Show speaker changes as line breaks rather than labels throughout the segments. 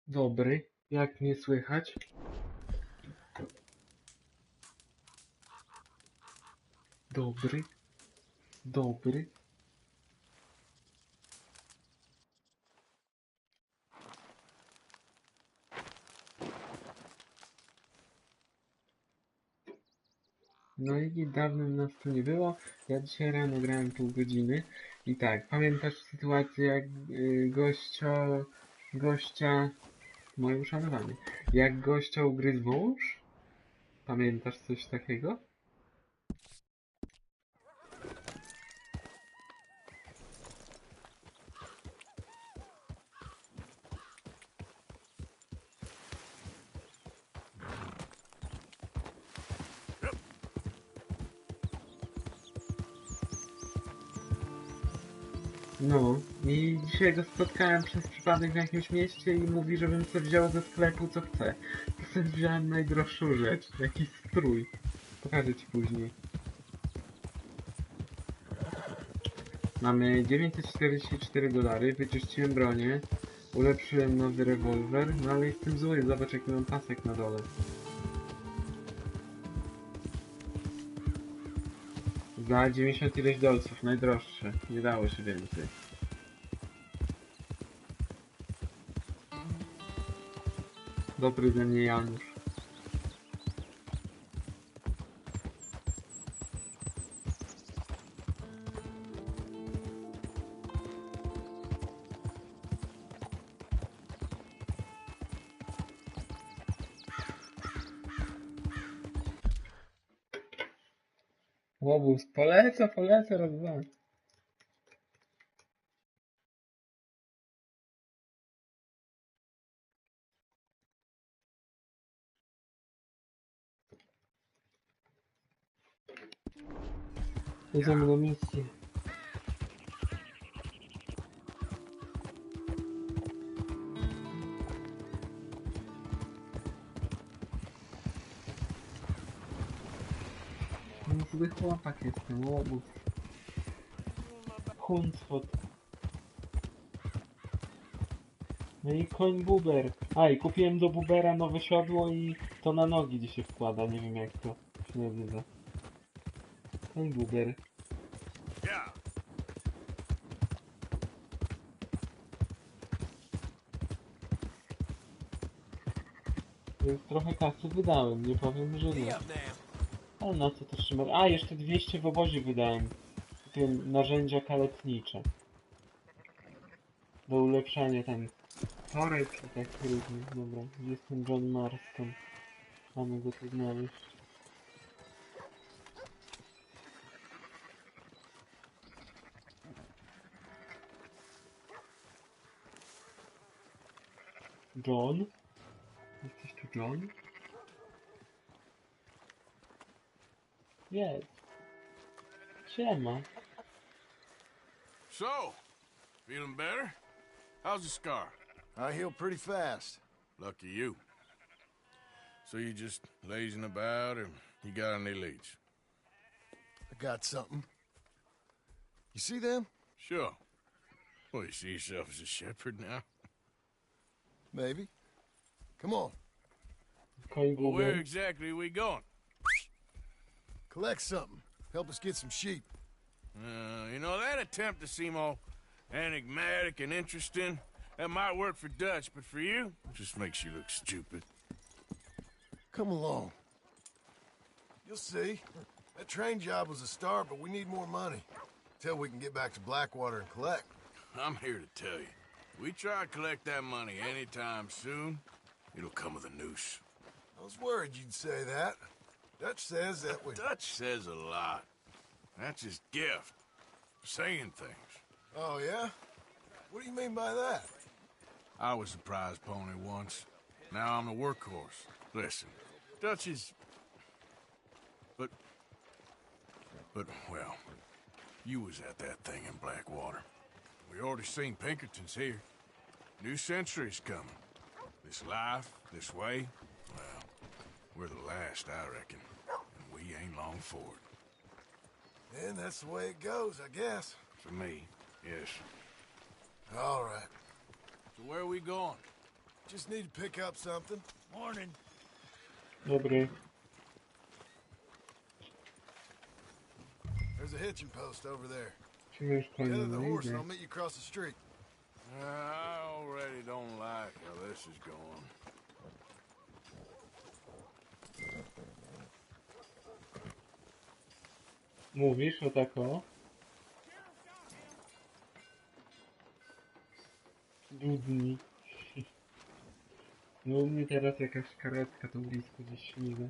Dobry, jak mnie słychać? Dobry, dobry. No i dawno nas tu nie było. Ja dzisiaj rano grałem pół godziny. I tak, pamiętasz sytuację jak gościa, moje uszanowanie, jak gościa ugryzł wąż? Pamiętasz coś takiego? No, i dzisiaj go spotkałem przez przypadek w jakimś mieście i mówi, żebym sobie wziął ze sklepu co chcę. To sobie wziąłem najdroższą rzecz, jakiś strój. Pokażę ci później. Mamy $944, wyczyściłem bronię, ulepszyłem nowy rewolwer, no ale jestem zły, zobacz jaki mam pasek na dole. Za 90 ileś dolców, najdroższe, nie dało się więcej. Dobry ze mnie Janusz. Łobuz, polecę raz dwa. Jedziemy na misję. No, zły chłopak jestem, łobuz. Huncwot. No i koń buber. A, i kupiłem do bubera nowe siodło i to na nogi dzisiaj wkłada, nie wiem jak to się nazywa. Koń buber. Więc trochę kasy wydałem, nie powiem, że nie. Ale na co to trzymać? A, jeszcze 200 w obozie wydałem. Kupiłem narzędzia kaletnicze. Do ulepszania tam toreb i tak różnych. Dobra, gdzie jest ten John Marston? Mamy go tu znaleźć. John? Jesteś tu John? Jest. Siema.
So, feeling better? How's the scar?
I heal pretty fast.
Lucky you. So you just lazing about, or you got any leads?
I got something. You see them?
Sure. Well, you see yourself as a shepherd now?
Maybe. Come on.
Koń
Well, where
buber.
exactly are we going?
Collect something. Help us get some sheep.
You know, that attempt to seem all enigmatic and interesting, that might work for Dutch, but for you, it just makes you look stupid.
Come along. You'll see. That train job was a start, but we need more money. Till we can get back to Blackwater and collect.
I'm here to tell you, we try to collect that money anytime soon, it'll come with a noose.
I was worried you'd say that. Dutch says that we...
Dutch says a lot. That's his gift. Saying things.
Oh, yeah? What do you mean by that?
I was the prize pony once. Now I'm the workhorse. Listen, Dutch is... But, well, you was at that thing in Blackwater. We already seen Pinkertons here. New century's coming. This life, this way, well, we're the last, I reckon. And we ain't long for it.
And that's the way it goes, I guess.
For me, yes.
All right.
So where are we going?
Just need to pick up something. Morning.
Dobry.
There's a hitching post over there.
Musimy już
Tether the
kolejny
horse and
idę.
I'll meet you across the street.
I already don't like how this is going.
Mówisz o tako? Dudni. No u mnie teraz jakaś karetka tu blisko gdzieś śmiga.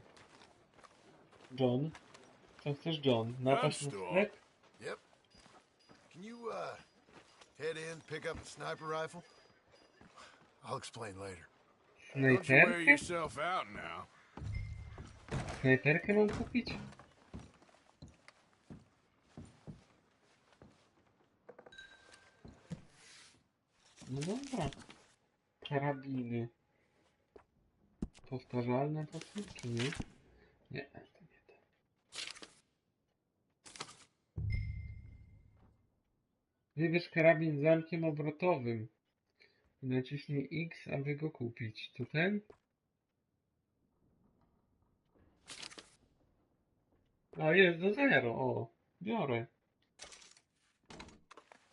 John? Co chcesz, John? Napaść na sklep?
Yep. Can you, head in, pick up a sniper rifle? I'll explain later.
Don't you wear
Snajperkę?
yourself out now.
Snajperkę mam kupić? No dobra. Karabiny. Powtarzalne to są, czy nie? Nie, to nie to. Wybierz karabin z zamkiem obrotowym. I naciśnij X, aby go kupić. To ten? A, jest do 0. O, biorę.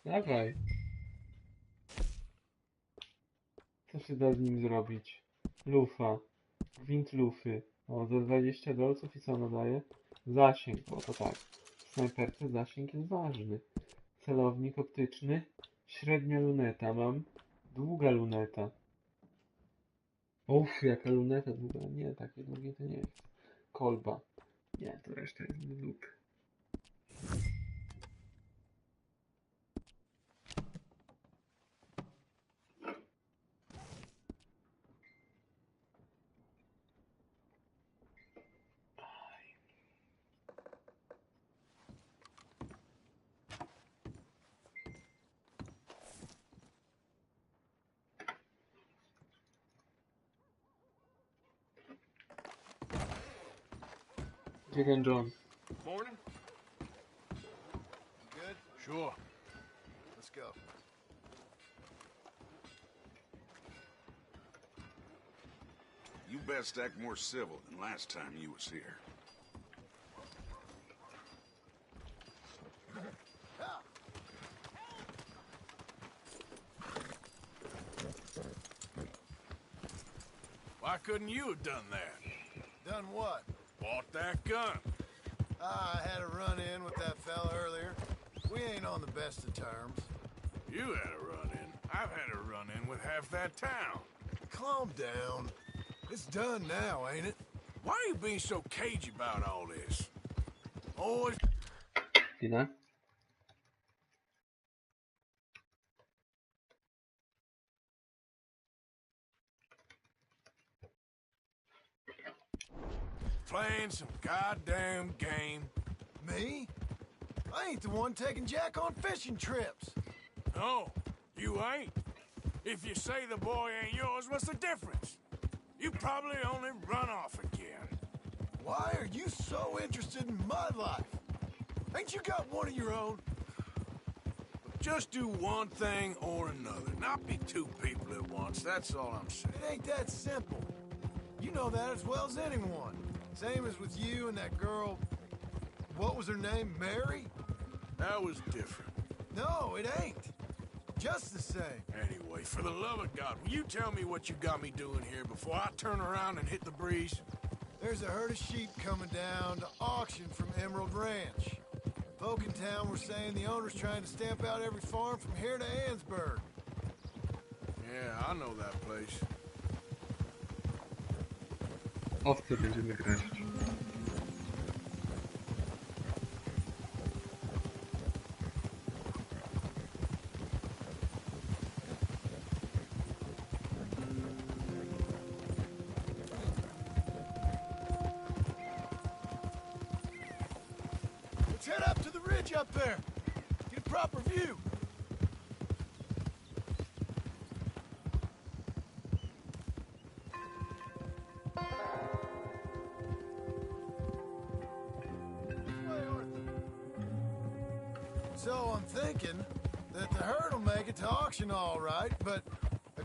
Dawaj. Co się da z nim zrobić? Lufa. Gwint lufy. O, za 20 dolców i co ona daje? Zasięg. O, to tak. W snajperce zasięg jest ważny. Celownik optyczny. Średnia luneta mam. Długa luneta. Uff, jaka luneta długa. Nie, takie długie to nie jest. Kolba. Nie, to reszta jest do dupy. Gdzie ten John?
Morning?
Good?
Sure.
Let's go.
You best act more civil than last time you was here.
Why couldn't you have done that?
Done what?
Bought that gun.
I had a run-in with that fella earlier. We ain't on the best of terms.
You had a run-in. I've had a run-in with half that town.
Calm down. It's done now, ain't it?
Why are you being so cagey about all this? Always
Chwila.
playing some goddamn game.
Me? I ain't the one taking Jack on fishing trips.
No, you ain't. If you say the boy ain't yours, what's the difference? You probably only run off again.
Why are you so interested in my life? Ain't you got one of your own?
Just do one thing or another, not be two people at once, that's all I'm saying.
It ain't that simple. You know that as well as anyone. Same as with you and that girl, what was her name, Mary?
That was different.
No, it ain't. Just the same.
Anyway, for the love of God, will you tell me what you got me doing here before I turn around and hit the breeze?
There's a herd of sheep coming down to auction from Emerald Ranch. Folk in town were saying the owner's trying to stamp out every farm from here to Ansburg.
Yeah, I know that place.
Owce będziemy grać.
Let's head up to the ridge up there. Get a proper view. So I'm thinking that the herd will make it to auction all right, but a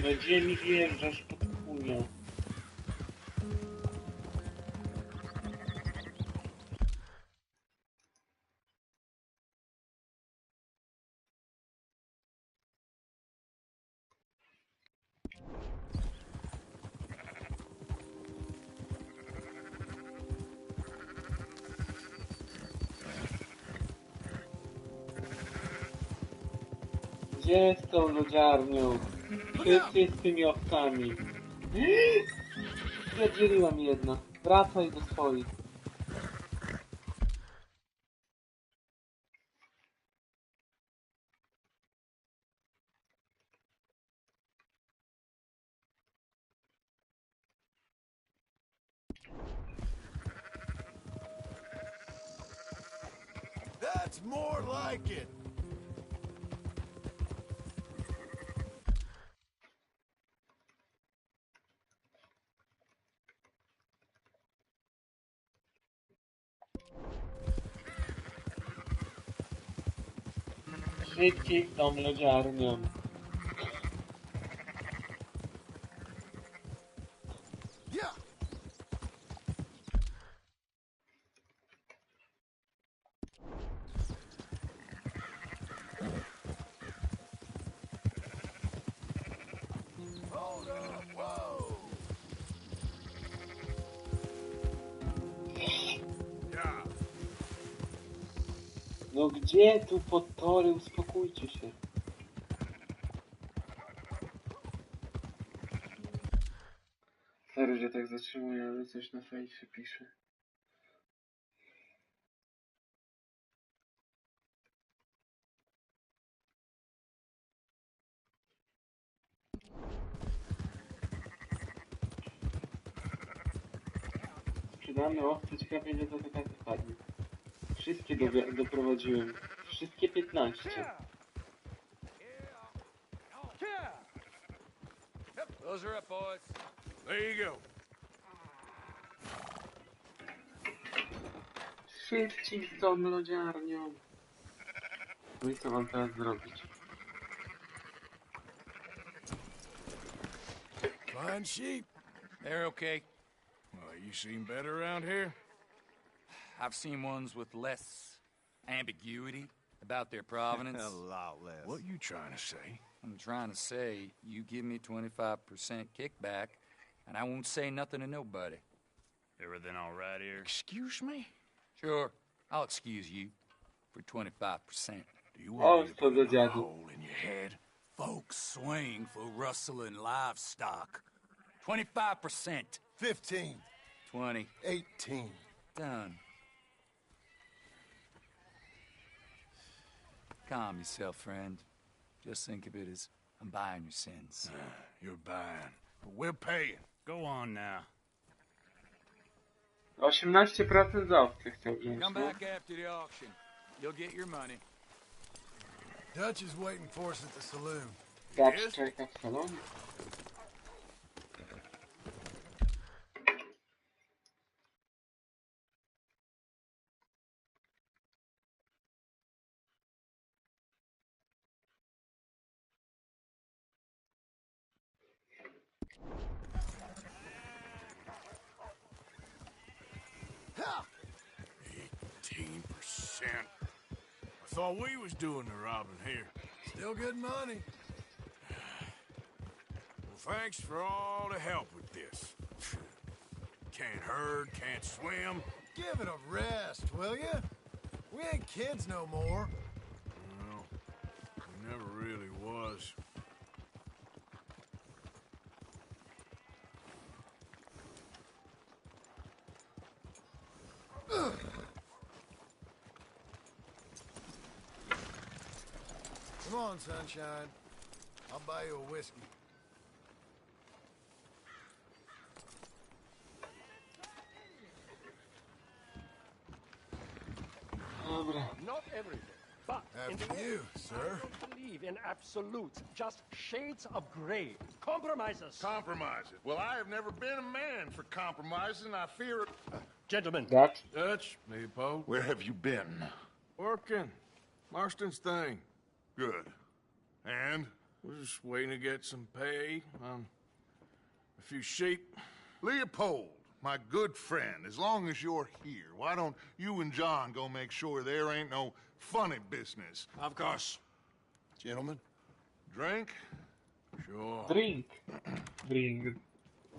Gdzie mi wjeżdżasz pod chuja? Gdzie z tą lodziarnią? Szybciej z tymi owcami. Zadzieliłam jedna. Wracaj do swoich.
That's more like it.
Szybciej z tą lodziarnią.
Yeah. Hold up. Whoa.
Yeah.
No gdzie tu podtory? Uspokójcie się. Sorry, że tak zatrzymuję, ale coś na fejsie pisze. Sprzedamy owce, ciekawe ile to taka wypadnie. Wszystkie doprowadziłem. Wszystkie 15.
Those are up, boys.
There you go.
Szybciej z tą lodziarnią. No i co mam teraz zrobić?
Fine sheep.
They're okay.
Well, you seem better around here?
I've seen ones with less ambiguity about their provenance.
A lot less.
What you trying to say?
I'm trying to say, you give me 25% kickback, and I won't say nothing to nobody.
Everything all right here?
Excuse me?
Sure, I'll excuse you for 25%.
Do you want me to
co do
put a
dziadu.
hole in your head?
Folks swing for rustling livestock. 25%.
15.
20.
18.
Done. Calm yourself, friend. Just think of it as I'm buying your sins.
You're buying, but we're paying.
Go on now.
18% za owce chciał wziąć,
Come
no.
back after the auction. You'll get your money.
Dutch is waiting for us at the saloon.
Dacz czeka w salonie.
Ha!
18%. I thought we was doing the robbing here.
Still good money.
Well, thanks for all the help with this. Can't herd, can't swim.
Give it a rest, will you? We ain't kids no more.
Well, we never really was.
Come on, sunshine. I'll buy you a whiskey.
Dobra.
Not everything, but in
After
the
you,
end,
sir.
I don't believe in absolutes, just shades of gray. Compromises.
Compromises. Well, I have never been a man for compromising. I fear it.
Gentlemen,
Dacz?
Dutch, me, Poe.
Where have you been?
Working. Marston's thing.
Good. And?
We're just waiting to get some pay on a few sheep.
Leopold, my good friend, as long as you're here, why don't you and John go make sure there ain't no funny business?
Of course.
Gentlemen,
Drink?
Sure.
Drink. Drink.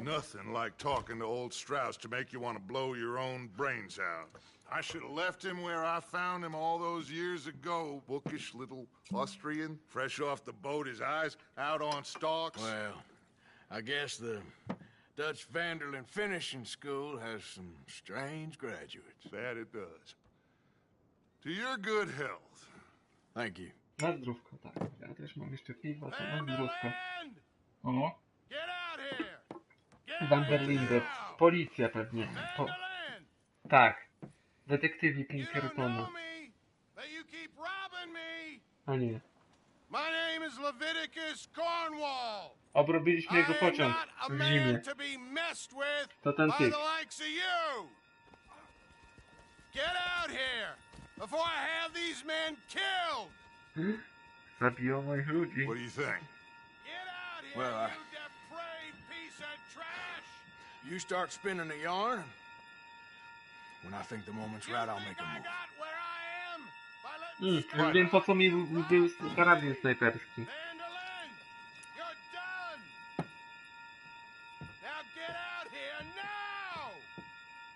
Nothing like talking to old Strauss to make you want to blow your own brains out. I should have left him where I found him all those years ago. Bookish little Austrian, fresh off the boat, his eyes out on stalks.
Well, I guess the Dutch Vanderlyn Finishing School has some strange graduates.
That it does. To your good health.
Thank you.
Na zdrówko, tak. Ja też mam jeszcze piwo, to na zdrówko.
Vanderland!
O,
Get out here! Get
Vanderlinde.
out!
Policja pewnie.
Vanderland!
Tak. Detektywi
You don't
Pinkertonu.
know me, but you keep robbing me.
A nie.
My name is Leviticus Cornwall.
Obrobiliśmy jego
I am
pociąg
not a
w zimie.
man to be messed with
To ten
by
typ.
the likes of you. Get out here before I have these men killed.
Zabiło moich ludzi.
What do you think? Get out here,
Well,
you depraved piece of trash.
You start spinning the yarn. When I think the moment's
You
right, I'll
think
make a
I
move.
got where I am by letting
Już wiem po co mi był karabin snajperski.
Vanderlyn, you're done. Now get out here now.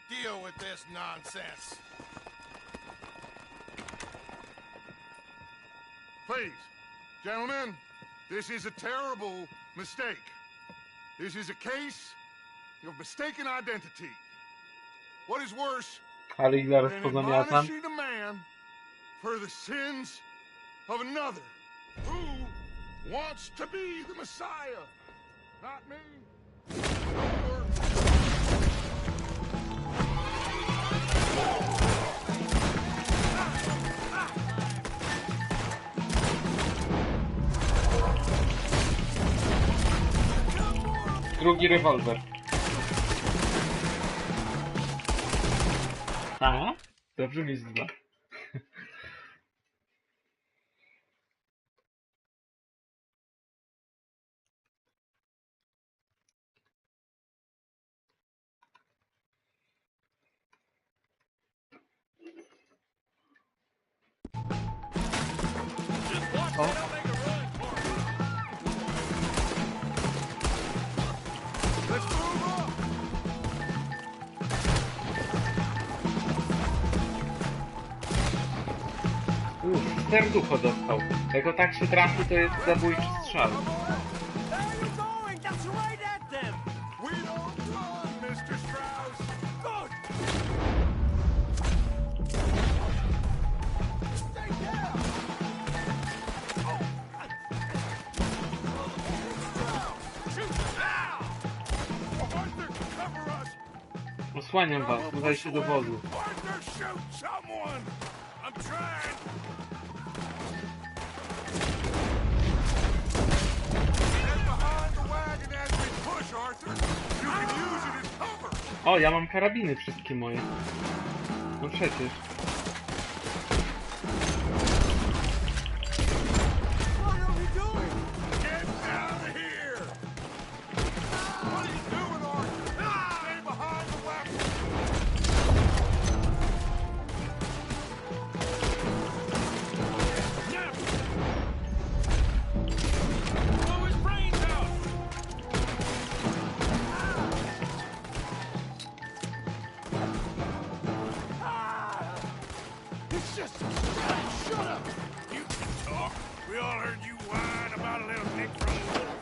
Deal with this nonsense. Please, gentlemen, this is a terrible mistake. This is a case of mistaken identity. What is worse
Ale ich zaraz
than
pozamiatam.
admonishing a man for the sins of another who wants to be the Messiah? Not me. Or
Drugi rewolwer. A? Dobrze mi z dwa.
let's move up.
Serducho dostał. Jak go tak się trafi, to jest zabójczy strzał.
Where are you going? That's right at them!
We don't run, Mr. Strauss.
Good!
Stay down. Shoot now. Arthur, cover us.
Osłaniam was, udaj się do wozu.
Arthur, shoot someone. I'm trying. Get behind the wagon as we push, Arthur. You can use it as cover.
O, ja mam karabiny wszystkie moje. No przecież.
What are we doing?
Get out of here. What are you doing, Arthur? Stay behind the wagon. Now. Blow his brains out. It's just shut up.
You talk. We all heard you whine about a little Nick from the wood.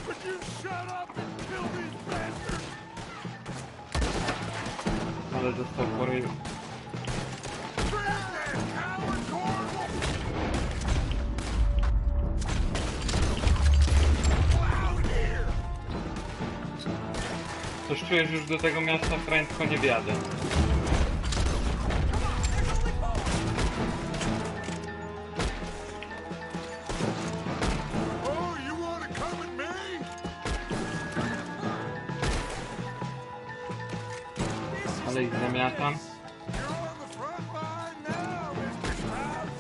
Would you shut up and kill these bastards?
Ale dostał po ryju.
Drag that coward, Cornwall! Out here!
Coś czuję, że już do tego miasta prędko nie wjadę.
Oh, you want to come with me?
Ale ich zamiatam.
You're on the front line now, Mr. Strauss.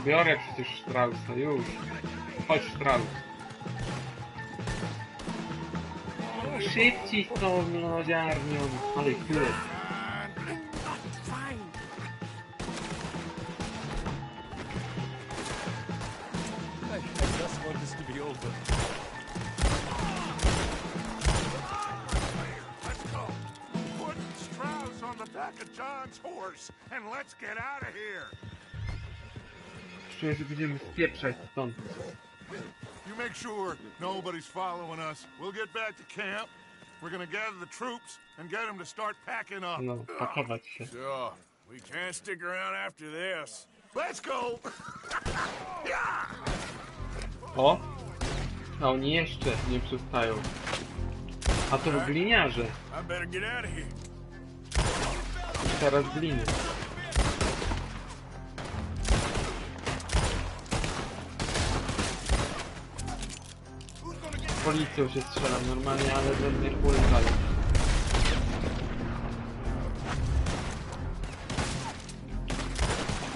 Biorę przecież Straussa, już. Chodź, Strauss. Szybciej z tą lodziarnią. Ale chwilę.
I just want this to be over.
Let's go. Put Strauss on the back of John's horse and let's get out of here.
Czuję, że będziemy spieprzać stąd.
You make sure nobody's following us. We'll get back to camp. We're gonna gather the troops and get them to start packing up.
No, pakować się.
Sure. We can't stick around after this.
Let's go.
O! A oni jeszcze nie przestają. A to gliniarze.
I better get out of here.
Teraz gliny. Policją się strzelam normalnie, ale ze mnie ulegają.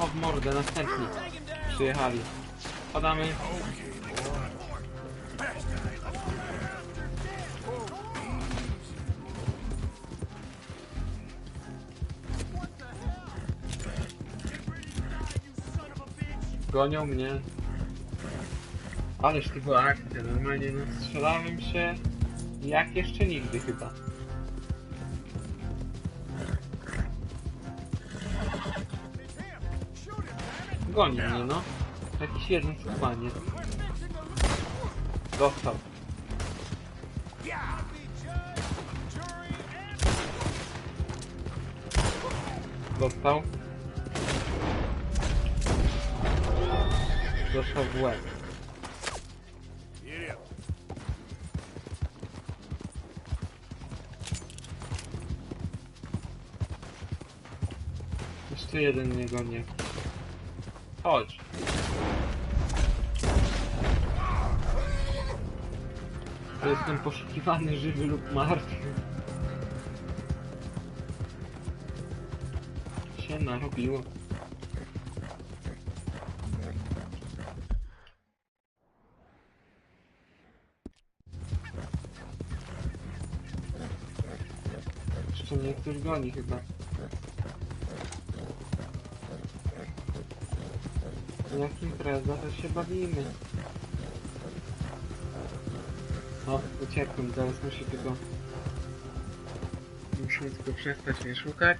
O, w mordę, następni. Przyjechali. Padamy. Gonią mnie. Ależ to była akcja, normalnie no strzelałem się jak jeszcze nigdy chyba. Goni mnie no. Jakiś jeden skubaniec. Dostał. Dostał. Dostał w łeb. Jeszcze jeden mnie goni. Chodź. To jestem poszukiwany żywy lub martwy. Się narobiło. Jeszcze mnie ktoś goni chyba. Jak impreza, to się bawimy. O, uciekłem, zaraz muszę tylko przestać mnie szukać.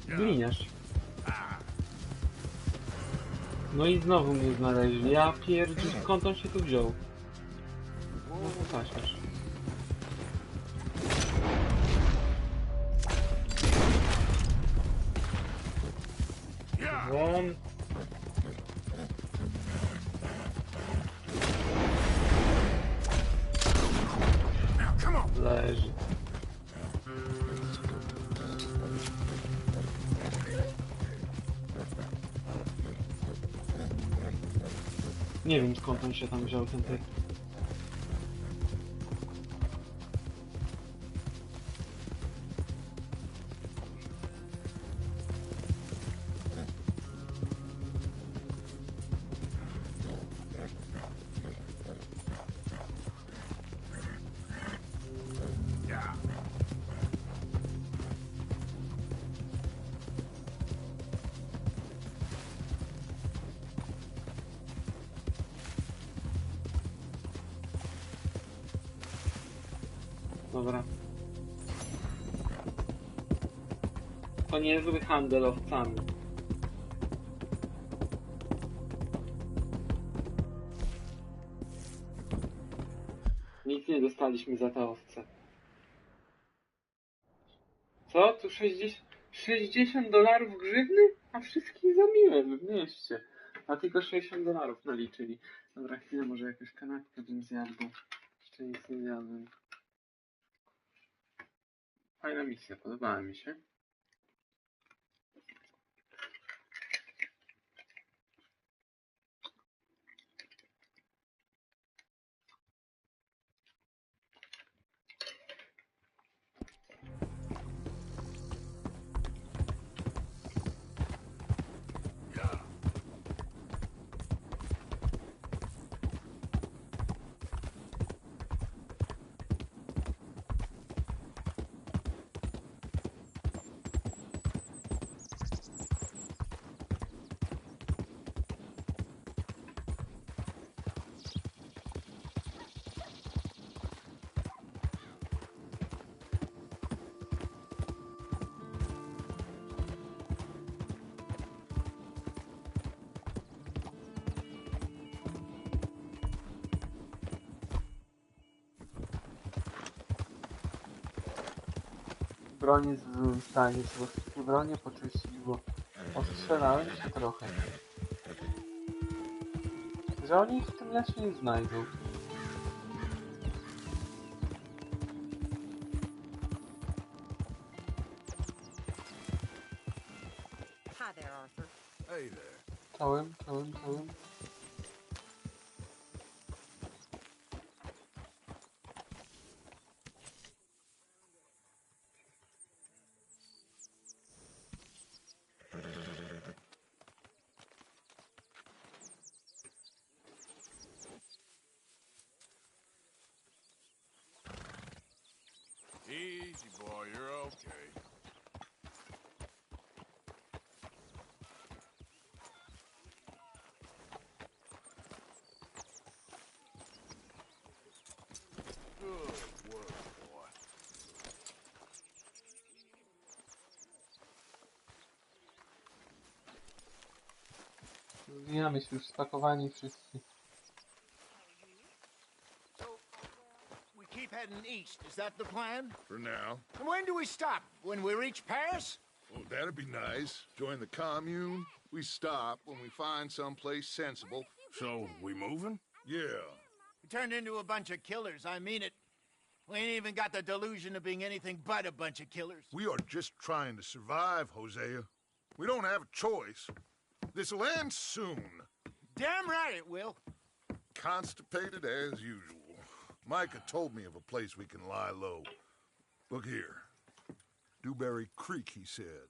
Gliniarz. No i znowu mnie znaleźli. Ja pierdzisz, skąd on się tu wziął? No to pasiarz. Won. Leży. Nie wiem skąd on się tam wziął, ten typ. Dobra. To niezły handel owcami. Nic nie dostaliśmy za te owce. Co? Tu 60 dolarów grzywny? A wszystkich zabiłem w mieście. A tylko 60 dolarów naliczyli. Dobra, chwilę, może jakąś kanapkę bym zjadł. Jeszcze nic nie zjadłem. fajna misja, podobała mi się. Broń jest w złym stanie, trzeba wszystkie bronie poczyścić, bo ostrzelałem się trochę. Że oni ich w tym lesie nie znajdą.
Hi there, Arthur.
Hey there.
Czołem.
Easy, boy, you're okay. Good work, boy.
Zwijamy się już spakowani wszyscy.
We keep heading east. Is that the plan?
For now.
And when do we stop? When we reach Paris?
Oh, that'd be nice. Join the commune. We stop when we find someplace sensible.
So, we moving?
Yeah.
We turned into a bunch of killers. I mean it. We ain't even got the delusion of being anything but a bunch of killers.
We are just trying to survive, Hosea. We don't have a choice. This'll end soon.
Damn right it will.
Constipated as usual. Micah told me of a place we can lie low. Look here. Dewberry Creek, he said.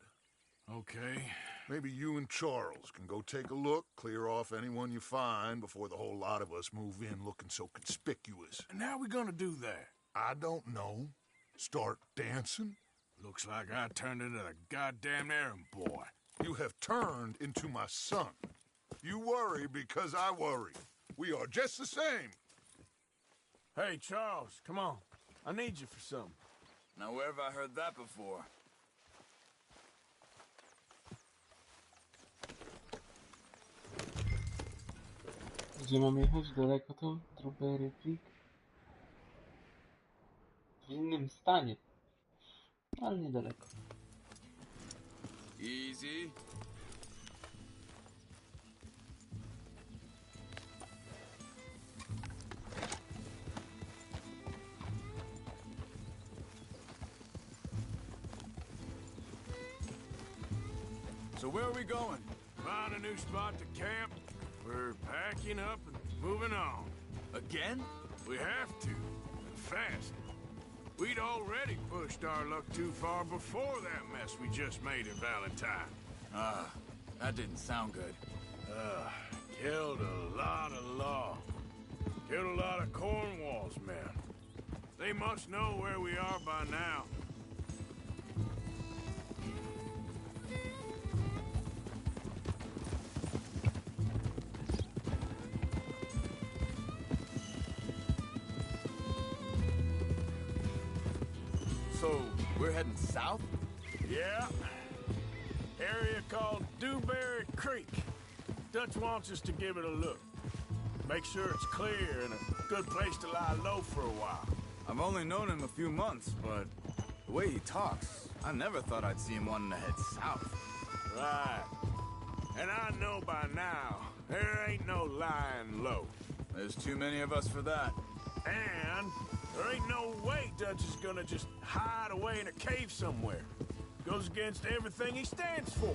Okay.
Maybe you and Charles can go take a look, clear off anyone you find before the whole lot of us move in looking so conspicuous.
And how we gonna do that?
I don't know. Start dancing?
Looks like I turned into the goddamn errand boy.
You have turned into my son. You worry because I worry. We are just the same.
Hey, Charles, come on. I need you for something.
Now, where have I heard that before?
Gdzie mamy jechać? Daleko to? Dewberry Creek? W innym stanie. Ale niedaleko.
Easy. So where are we going?
Find a new spot to camp. We're packing up and moving on.
Again?
We have to. And fast. We'd already pushed our luck too far before that mess we just made in Valentine.
That didn't sound good.
Killed a lot of law. Killed a lot of Cornwall's men. They must know where we are by now.
So, we're heading south?
Yeah. Area called Dewberry Creek. Dutch wants us to give it a look. Make sure it's clear and a good place to lie low for a while.
I've only known him a few months, but the way he talks, I never thought I'd see him wanting to head south.
Right. And I know by now, there ain't no lying low.
There's too many of us for that.
And There ain't no way Dutch is gonna just hide away in a cave somewhere. Goes against everything he stands for.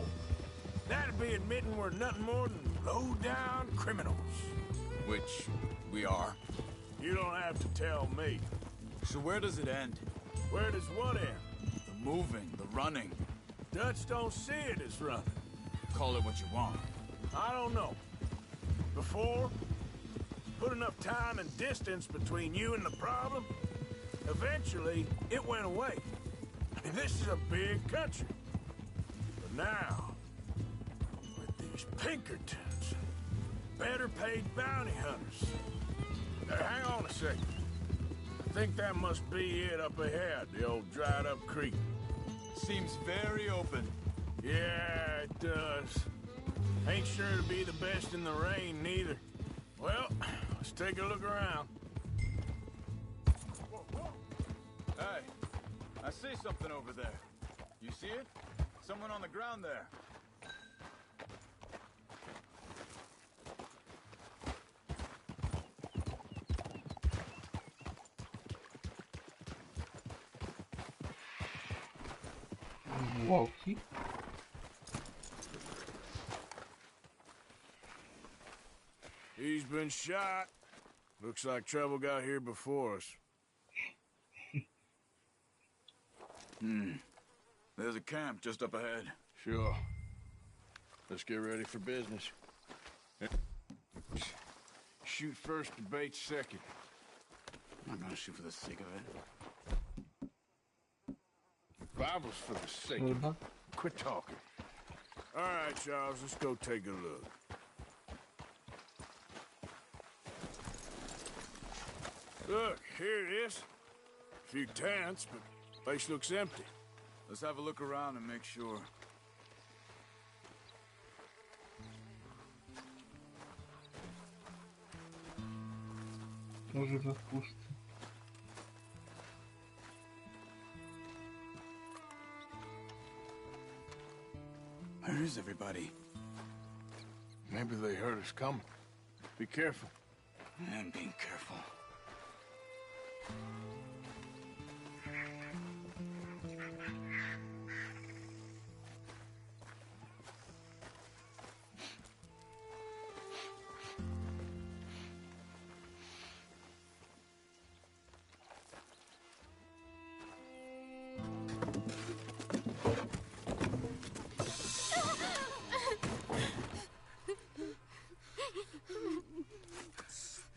That'd be admitting we're nothing more than low-down criminals.
Which we are.
You don't have to tell me.
So where does it end?
Where does what end?
The moving, the running.
Dutch don't see it as running.
Call it what you want.
I don't know. Before, put enough time and distance between you and the problem, eventually it went away. I mean, this is a big country. But now, with these Pinkertons, better paid bounty hunters. Now, hang on a second. I think that must be it up ahead, the old dried up creek.
Seems very open.
Yeah, it does. Ain't sure to be the best in the rain, neither. Well, let's take a look around.
Hey, I see something over there. You see it? Someone on the ground there.
Walkie.
He's been shot. Looks like trouble got here before us.
There's a camp just up ahead.
Sure. Let's get ready for business. Shoot first, debate second.
I'm not gonna shoot for the sake of it.
Bible's for the sake of
Kurwa.
it. Quit talking. All right, Charles, let's go take a look. Look, here it is. A few tents, but the place looks empty.
Let's have a look around and make sure.
Może we w puszce.
Where is everybody?
Maybe they heard us coming. Be careful.
I'm being careful.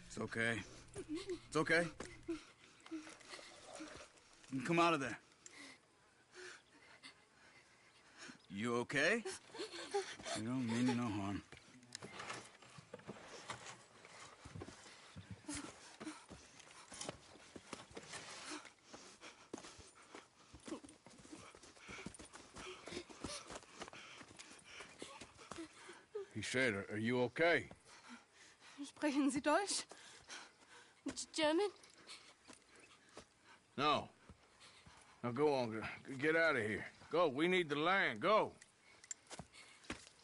It's okay. It's okay. You can come out of there. You okay? You don't mean you no harm.
He said, are you okay?
Sprechen Sie Deutsch? German?
No. Now go on. Get out of here. Go. We need the land. Go.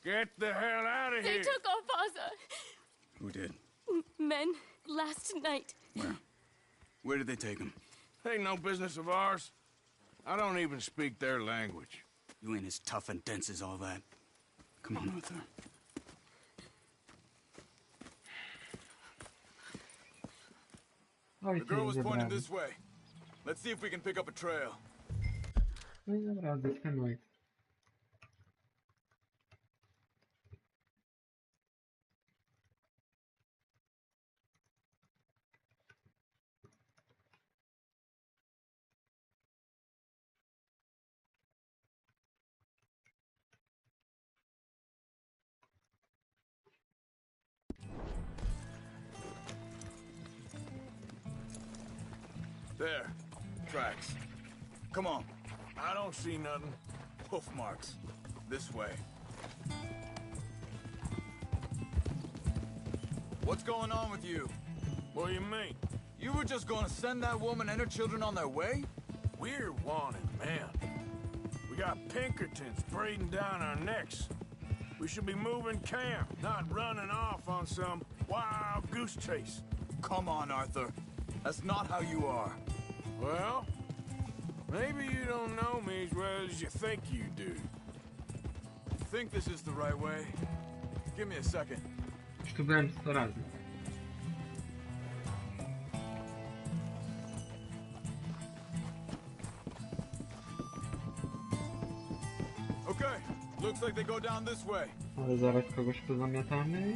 Get the hell out of
They
here.
took our father.
Who did?
Men, last night.
Where? Where did they take him?
Ain't no business of ours. I don't even speak their language.
You ain't as tough and dense as all that. Come on, Arthur.
Oj,
The girl was
cię
pointing
zebrali.
this way. Let's see if we can pick up a trail.
No i dobra, odzyskamy.
There. Tracks.
Come on.
I don't see nothing.
Hoof marks. This way. What's going on with you?
What do you mean?
You were just gonna send that woman and her children on their way?
We're wanted men. We got Pinkertons breathing down our necks. We should be moving camp, not running off on some wild goose chase.
Come on, Arthur. That's not how you are.
Well, maybe you don't know me as well as you think you do.
Think this is the right way? Give me a second.
Już tu byłem 100 razy.
Okay, looks like they go down this way.
Ale zaraz kogoś pozamiatamy.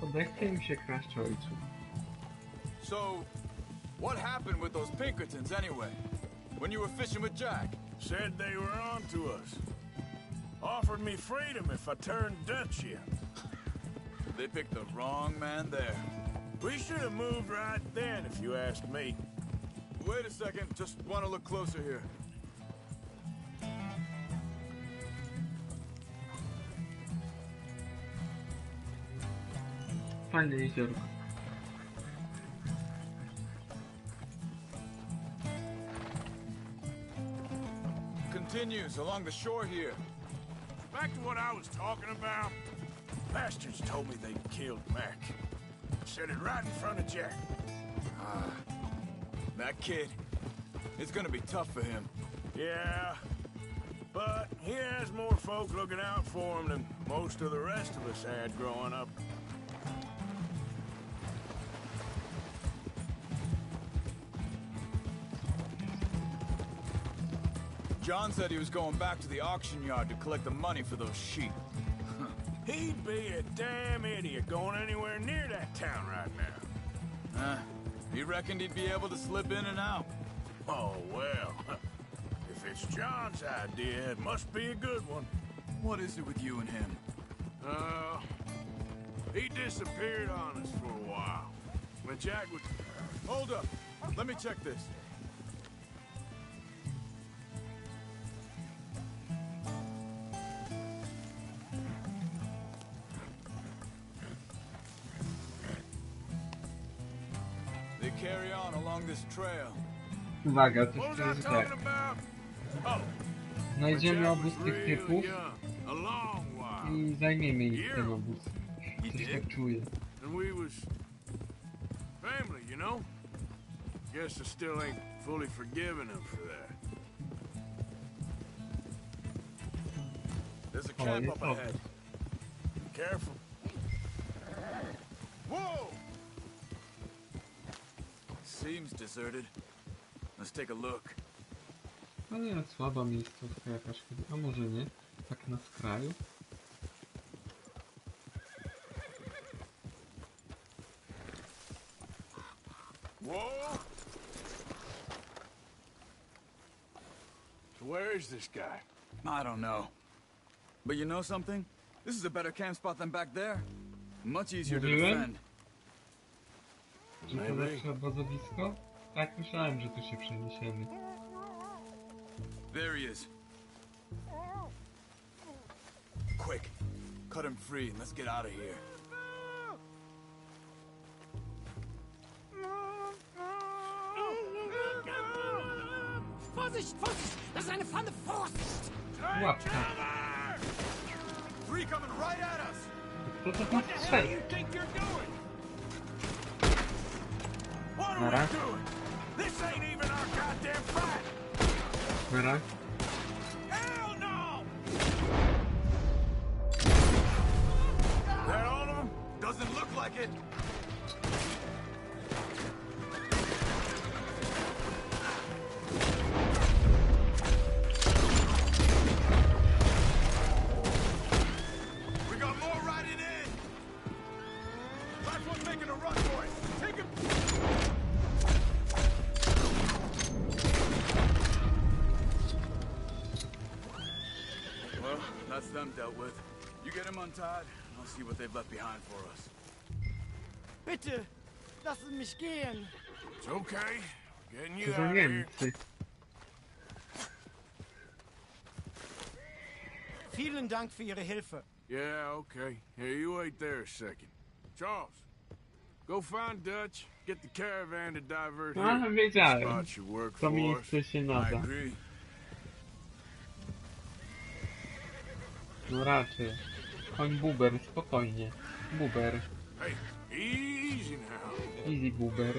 Podechce mi się kraść ojcu.
So, what happened with those Pinkertons anyway? When you were fishing with Jack?
Said they were on to us. Offered me freedom if I turned Dutch here.
They picked the wrong man there.
We should have moved right then, if you ask me.
Wait a second, just want to look closer here.
Fajne jeziorko.
Continues along the shore here.
Back to what I was talking about. Bastards told me they killed Mac. Said it right in front of Jack.
That kid, it's gonna be tough for him.
Yeah, but he has more folk looking out for him than most of the rest of us had growing up.
John said he was going back to the auction yard to collect the money for those sheep.
He'd be a damn idiot going anywhere near that town right now.
He reckoned he'd be able to slip in and out.
Oh, well. If it's John's idea, it must be a good one.
What is it with you and him?
He disappeared on us for a while. When Jack was...
Hold up. Let me check this. They carry on along this trail.
Uwaga,
What
coś
was
tu
I
jest
talking
tak.
about? Oh,
Znajdziemy obóz tych
real
typów
young, a long while.
i zajmiemy ich ten obóz. Coś tak czuję.
And we was family, you know? Guess I still ain't fully forgiven him for that.
There's a
Oh,
camp
jest
up
obóz.
ahead.
Be careful.
Whoa! Seems deserted. Let's take a look.
Ale słaba miejscówka jakaś chyba. A może nie? Tak na skraju?
Whoa! So where is this guy?
I don't know. But you know something? This is a better camp spot than back there. Much easier to
Mówiłem?
defend.
Czy to lepsze obozowisko? Tak, myślałem, że tu się przeniesiemy.
There he is. Quick, cut him free and let's get out of here.
Vorsicht, Vorsicht! Das ist eine Pfanne Vorsicht!
Łapka.
Three coming right at us!
Kto to tam strzeli?
What are
Nara.
we doing? This ain't even our goddamn fight!
Mera?
Hell no! That all of them?
Doesn't look like it. We got more riding in. Last one's making a run for it. Take him. Well, that's them dealt with. You get him untied, and I'll see what they've left behind for us.
Bitte, lassen mich gehen.
It's okay. Getting
Co
you
za
out of here.
Niemcy?
Vielen Dank für Ihre Hilfe.
Yeah, okay. Here, you wait there a second. Charles, go find Dutch, get the caravan to divert here.
A, wiedziałem.
Spot should work
To
for us.
miejsce się
I
nada.
agree.
No raczej. Koń buber, spokojnie. Buber.
Hey, easy now.
Easy buber.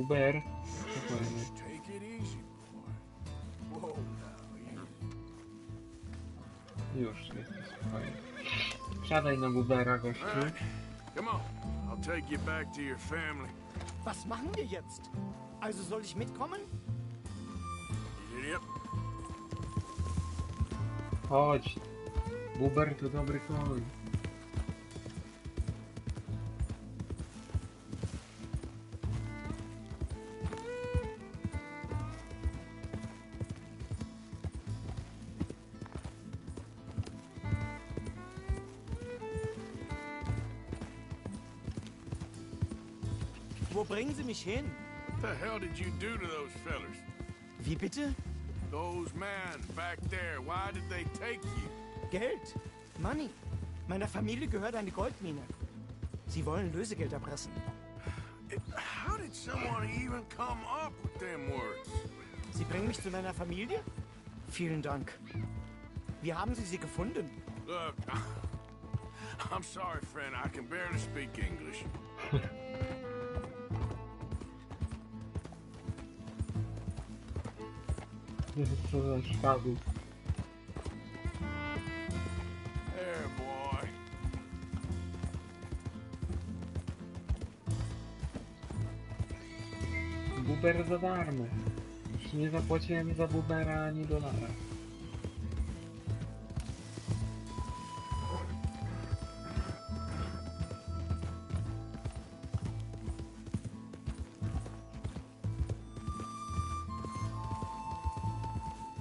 Buber. Spokojnie.
Take it easy, boy. Whoa, now,
Już jesteś spokojny. Wsiadaj na Bubera, gościu.
All right, come on. I'll take you back to your family.
Was machen wir jetzt? Also soll ich mitkommen?
Yep.
Chodź. Buber to dobry koń.
Wo bringen Sie mich hin?
What the hell did you do to those fellers?
Wie bitte?
Those men back there, why did they take you?
Geld. Money. Meiner Familie gehört eine Goldmine. Sie wollen Lösegeld erpressen.
How did someone even come up with them words?
Sie bringen mich zu meiner Familie? Vielen Dank. Wie haben Sie sie gefunden?
Look, I'm sorry, friend. I can barely speak English.
Co za szpadł.
There, boy.
Buber za darmo. Już nie zapłaciłem za Bubera ani dolara.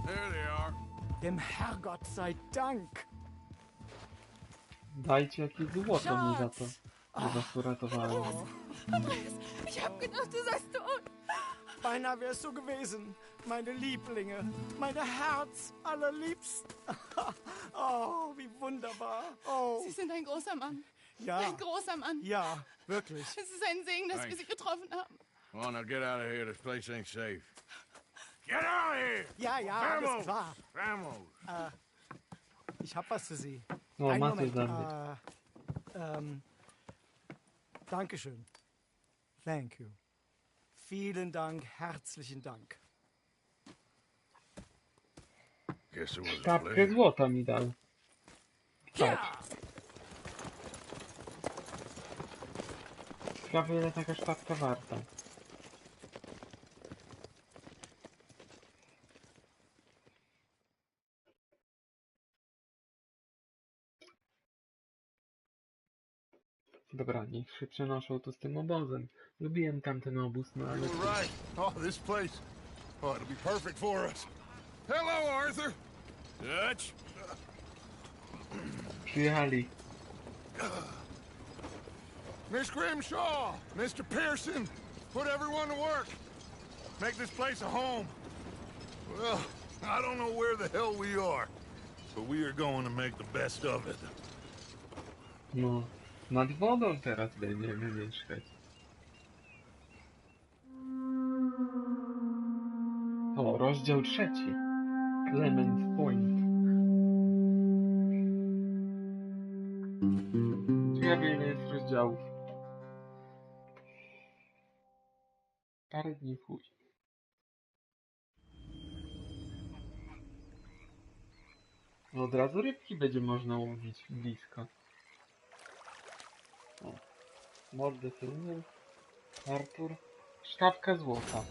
There they are.
Dem Herrgott sei Dank.
Dajcie jakieś złoto mi za to, że was uratowałem.
Andreas, ich hab gedacht, du seist tot.
Beinahe wärst du gewesen. Meine Lieblinge. Meine Herz allerliebsten. Oh, wie wunderbar. Oh.
Sie sind ein großer Mann.
Ja.
Ein großer Mann.
Ja, wirklich.
Es ist ein Segen, dass wir Sie getroffen haben.
Come on, now get out of here. This place ain't safe. Get out of here!
Ja, ja, alles klar.
Vamos!
Ich hab was für Sie.
O,
Einen
masz
Moment.
damit.
Dankeschön. Thank you. Vielen Dank, herzlichen Dank.
Guess it was a
Sztabkę
blessing.
złota mi dał. Tak.
Ja.
Ciekawe ile taka sztabka warta. Dobra, niech się przenoszą tu z tym obozem. Lubiłem tamten obóz, no ale...
You were right. Oh, this place. Oh, it'll be perfect for us. Hello, Arthur.
Dutch?
Przyjechali.
Miss Grimshaw, Mr. Pearson, put everyone to work. Make this place a home. Well, I don't know where the hell we are, but we are going to make the best of it.
No, nad wodą teraz będziemy mieszkać. O, rozdział 3. Clement Point. Ciekawe ile jest rozdziałów. Parę dni później. Od razu rybki będzie można łowić blisko. O. Mordy Silver, Artur, sztabka złota.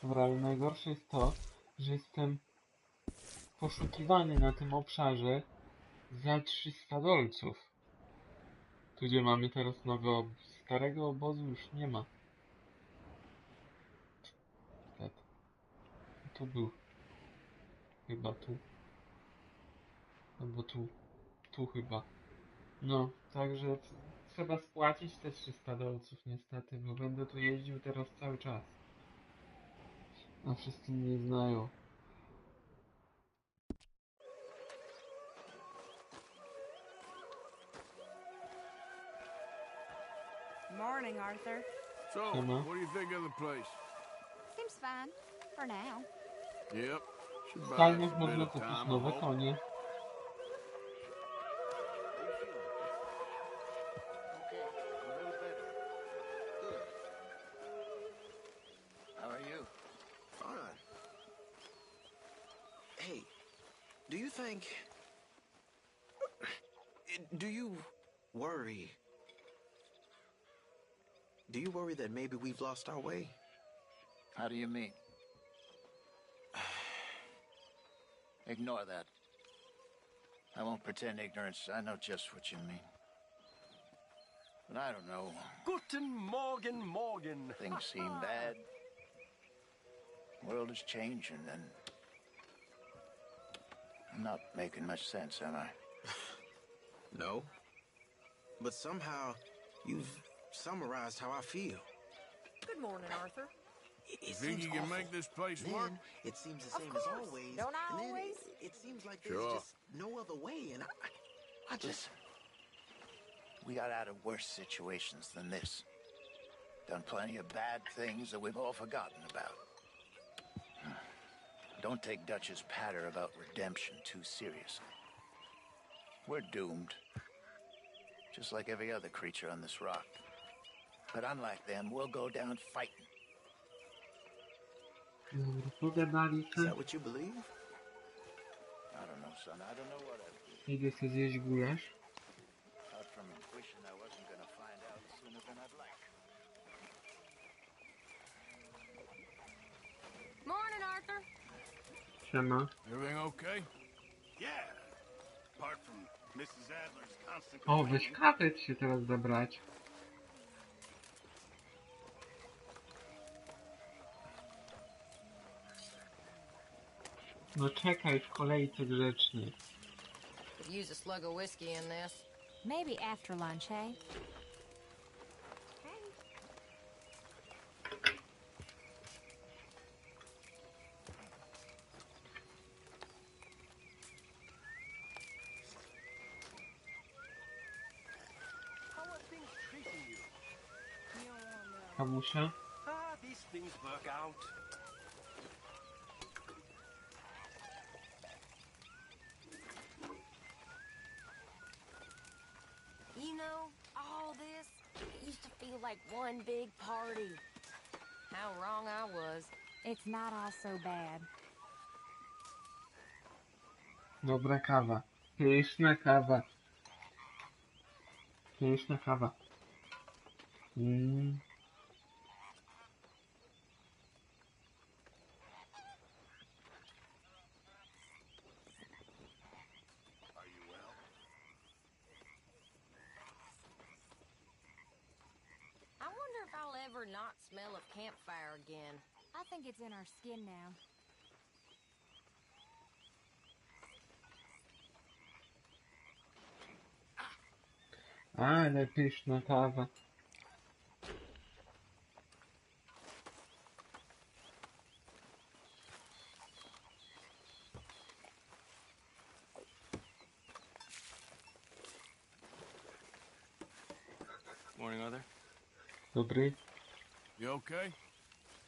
Dobra, ale najgorsze jest to, że jestem poszukiwany na tym obszarze za 300 dolców. Tu gdzie mamy teraz nowy obóz. Starego obozu już nie ma. Tu był. Chyba tu. Albo tu. Tu chyba. No, także trzeba spłacić te 300 dolców niestety, bo będę tu jeździł teraz cały czas. A wszyscy mnie znają.
Morning, Arthur.
So,
Emma?
what do you think of the place?
Seems fine. For now.
Yep. Should
W
buy us
stajniach
a bit
można
of
kupić
time, I
nowe
hope.
konie.
think... Do you worry? Do you worry that maybe we've lost our way?
How do you mean? Ignore that. I won't pretend ignorance. I know just what you mean. But I don't know.
Guten Morgen, Morgen.
Things seem bad. World is changing, and I'm not making much sense, am I?
No. But somehow, you've summarized how I feel.
Good morning, Arthur.
You think you can make this place
then,
work?
It seems the
Of
same
course.
as always.
Don't I
and then
always?
It seems like there's
Sure.
just no other way, and I just...
We got out of worse situations than this. Done plenty of bad things that we've all forgotten about. Don't take Dutch's patter about redemption too seriously. We're doomed. Just like every other creature on this rock. But unlike them, we'll go down fighting.
Pogadali
Is
se.
that what you believe?
I don't know, son. I don't know what I do.
Idę sobie zjeść gulasz.
Apart from wishing I wasn't gonna find out sooner than I'd like.
Morning, Arthur.
Siema.
Everything okay?
Yeah. Apart from Mrs. Adler's constant
O, weź kawę ci się teraz zabrać. No czekaj w kolejce grzecznie.
Could use a slug of whiskey in this.
Maybe after lunch, hey?
How are things treating you?
Kamusia?
These things work out.
You know, all this, it used to feel like one big party. How wrong I was.
It's not all so bad.
Dobra kawa. Pyszna kawa. Pyszna kawa.
Are you well?
I wonder if I'll ever not smell of campfire again.
I think it's in our skin now.
Ale pyszna kawa.
Morning, Arthur.
Dobry.
You okay?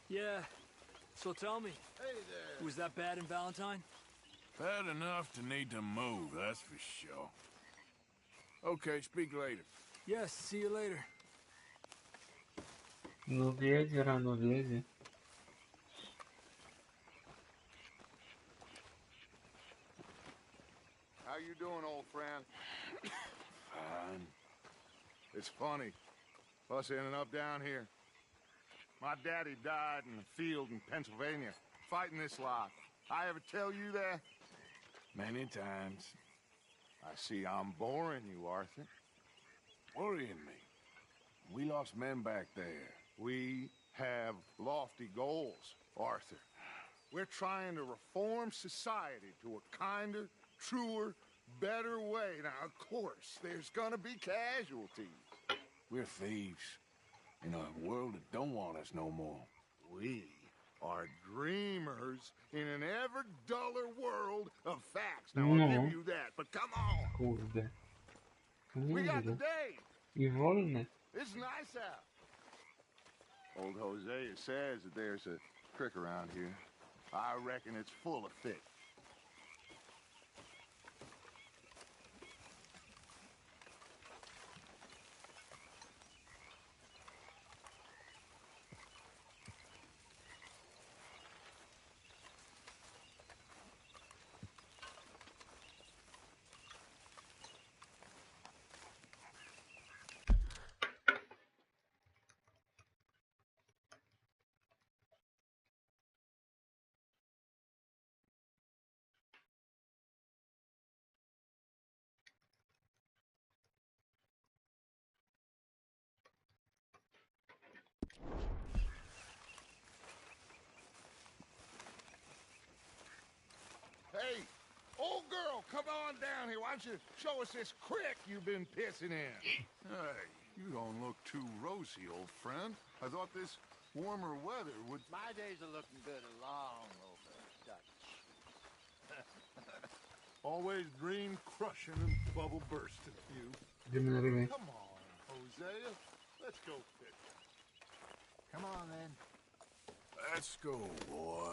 Yeah. So tell me, was that bad in Valentine?
Bad enough to need to move, that's for sure. Okay, speak later.
Yes, see you later.
No wiedzie, rano wiedzie.
How you doing, old friend?
Fine.
It's funny. Us ending up down here. My daddy died in the field in Pennsylvania, fighting this lot. I ever tell you that?
Many times.
I see I'm boring you, Arthur.
Worrying me. We lost men back there.
We have lofty goals, Arthur. We're trying to reform society to a kinder, truer, better way. Now, of course, there's gonna be casualties.
We're thieves. In a world that don't want us no more.
We are dreamers in an ever duller world of facts. Now, I'll
No.
give you that, but come on.
Kurde. To nie
We got the
idę.
day.
I wolne.
It's nice out. Old Hosea says that there's a creek around here. I reckon it's full of fish. don't you show us this creek you've been pissing in? Hey, you don't look too rosy, old friend. I thought this warmer weather would...
My days are looking good along over Dutch.
Always dream crushing and bubble bursting you. Come on, Hosea. Let's go fishing.
Come on, then.
Let's go, boy.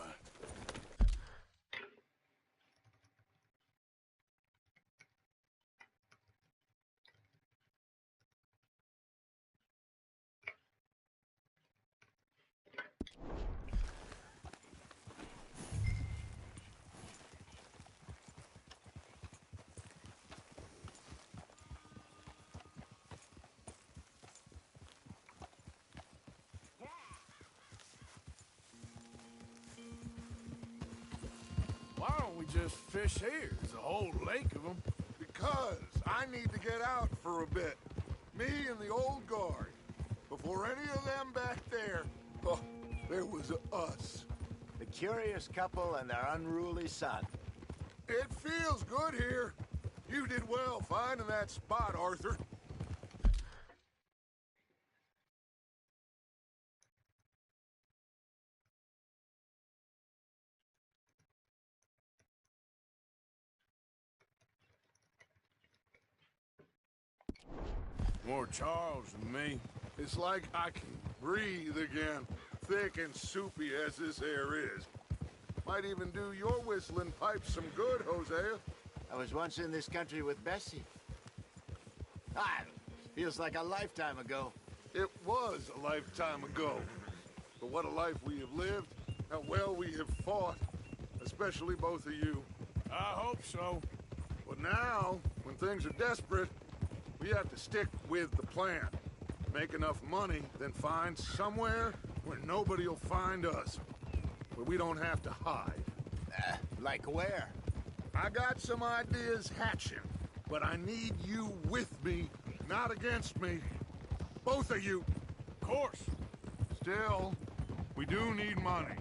Why don't we just fish here? There's a whole lake of them.
Because I need to get out for a bit. Me and the old guard. Before any of them back there, oh, there was us.
The curious couple and their unruly son.
It feels good here. You did well finding that spot, Arthur.
More Charles than me.
It's like I can breathe again, thick and soupy as this air is. Might even do your whistling pipes some good, Hosea.
I was once in this country with Bessie. Feels like a lifetime ago.
It was a lifetime ago. But what a life we have lived, how well we have fought, especially both of you.
I hope so.
But now, when things are desperate, we have to stick with the plan. Make enough money, then find somewhere where nobody will find us. Where we don't have to hide.
Like where?
I got some ideas hatching, but I need you with me, not against me. Both of you.
Of course.
Still, we do need money.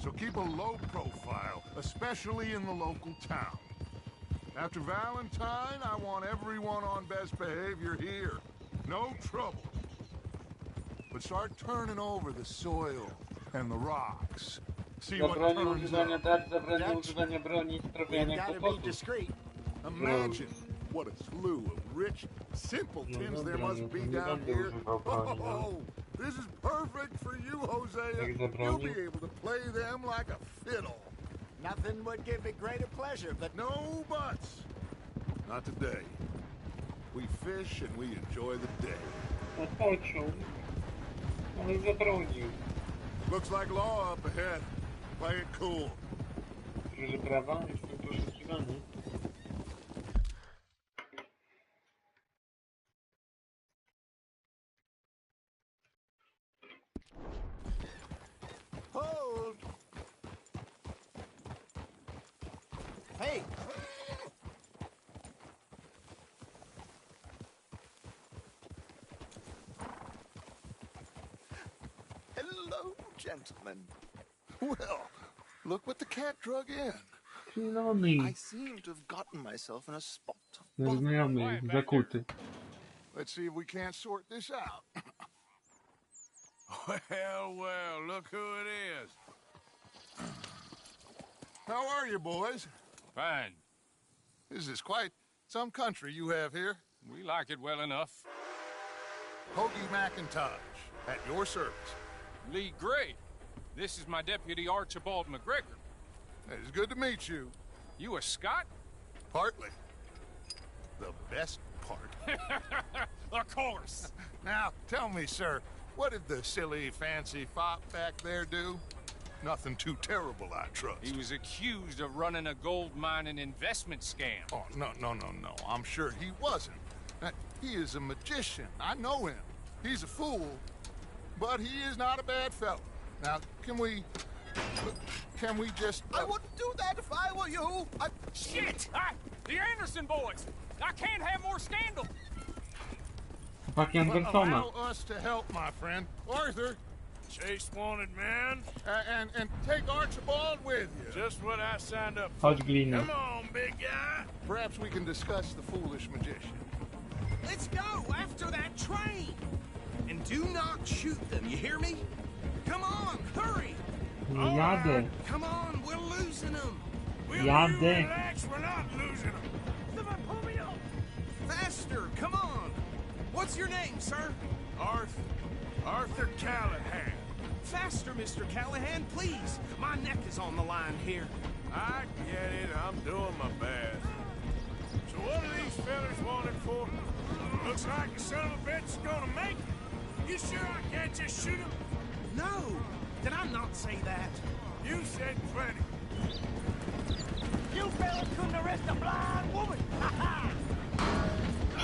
So keep a low profile, especially in the local town. After Valentine, I want everyone on best behavior here. No trouble. But start turning over the soil and the rocks. See what turns up.
Be discreet.
Imagine what a slew of rich simpletons there must be down here. Oh, this is perfect for you, Hosea. You'll be able to play them like a fiddle.
Nothing would give me greater pleasure, but...
No buts. Not today. We fish and we enjoy the day. Looks like law up ahead. Play it cool.
Hold! Hey!
Hello, gentlemen. Well, look what the cat drug in. I seem to have gotten myself in a spot.
Let's see if we can't sort this out.
Well, look who it is.
How are you, boys?
Fine.
This is quite some country you have here.
We like it well enough.
Hoagie McIntosh, at your service.
Lee Gray. This is my deputy Archibald McGregor.
It's good to meet you.
You a Scot?
Partly. The best part.
Of course.
Now, tell me, sir, what did the silly, fancy fop back there do? Nothing too terrible, I trust.
He was accused of running a gold mining investment scam.
Oh, no. I'm sure he wasn't. He is a magician. I know him. He's a fool, but he is not a bad fellow. Now, can we just...
I wouldn't do that if I were you.
Shit! The Anderson boys! I can't have more scandal!
Allow us to help, my friend. Arthur!
Chase wanted man.
And take Archibald with you.
Just what I signed up for. Come on, big guy.
Perhaps we can discuss the foolish magician.
Let's go after that train! And do not shoot them, you hear me? Come on, hurry!
Jadę.
Come on, we're losing them!
Jadę.
Relax, we're not losing them.
Pull me up! Faster, come on! What's your name, sir?
Arthur Callahan.
Faster, Mr. Callahan, please! My neck is on the line here.
I get it, I'm doing my best. So what are these fellas wanted for? Looks like the son of a bitch is gonna make it. You sure I can't just shoot him?
No! Did I not say that?
You said plenty.
You fellas couldn't arrest a blind woman!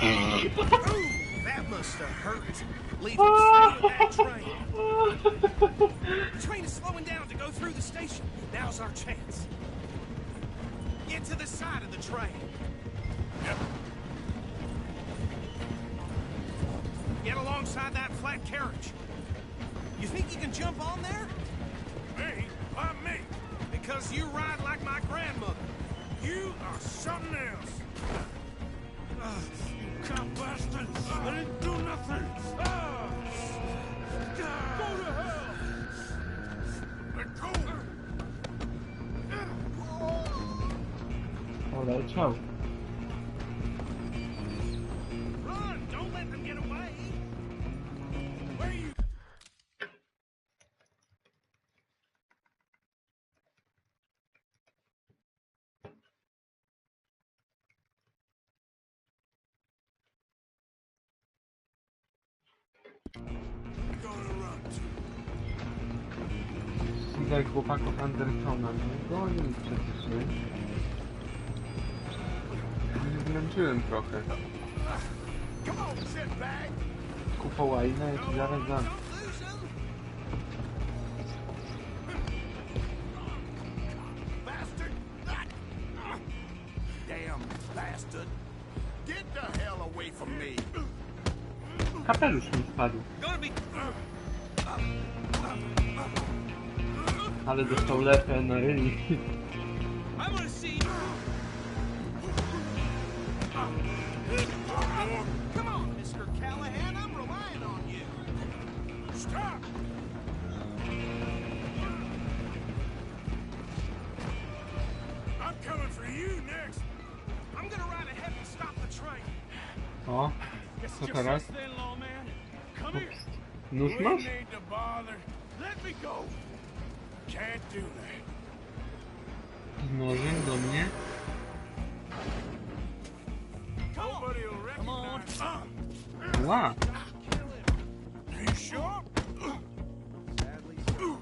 Ooh, that must have hurt. Leave him stay with that train. The train is slowing down to go through the station. Now's our chance. Get to the side of the train.
Yep.
Get alongside that flat carriage. You think you can jump on there?
Me? Why me?
Because you ride like my grandmother.
You are something else.
You cop bastard! I didn't do nothing! Go to hell!
Let go!
Poleciał.
Run! Don't let them get away! Where you...
Ścigaj chłopaków Andersona. No gonił przecież, nie? Zmęczyłem trochę. Kupo łajna i zaraz dam.
Damn bastard! Get the hell away from me!
Kapelusz mi spadł. Ale dostał lepę na ryj.
Come on, Mr. Callahan, I'm relying on you. Stop!
I'm coming for you next.
I'm gonna ride ahead and stop the train.
O, co teraz? Ups. Nóż
We
masz?
need to bother. Let me go. Can't do that.
Z nożem do mnie?
Nobody will recognize.
Ła!
Are you sure?
Sadly so.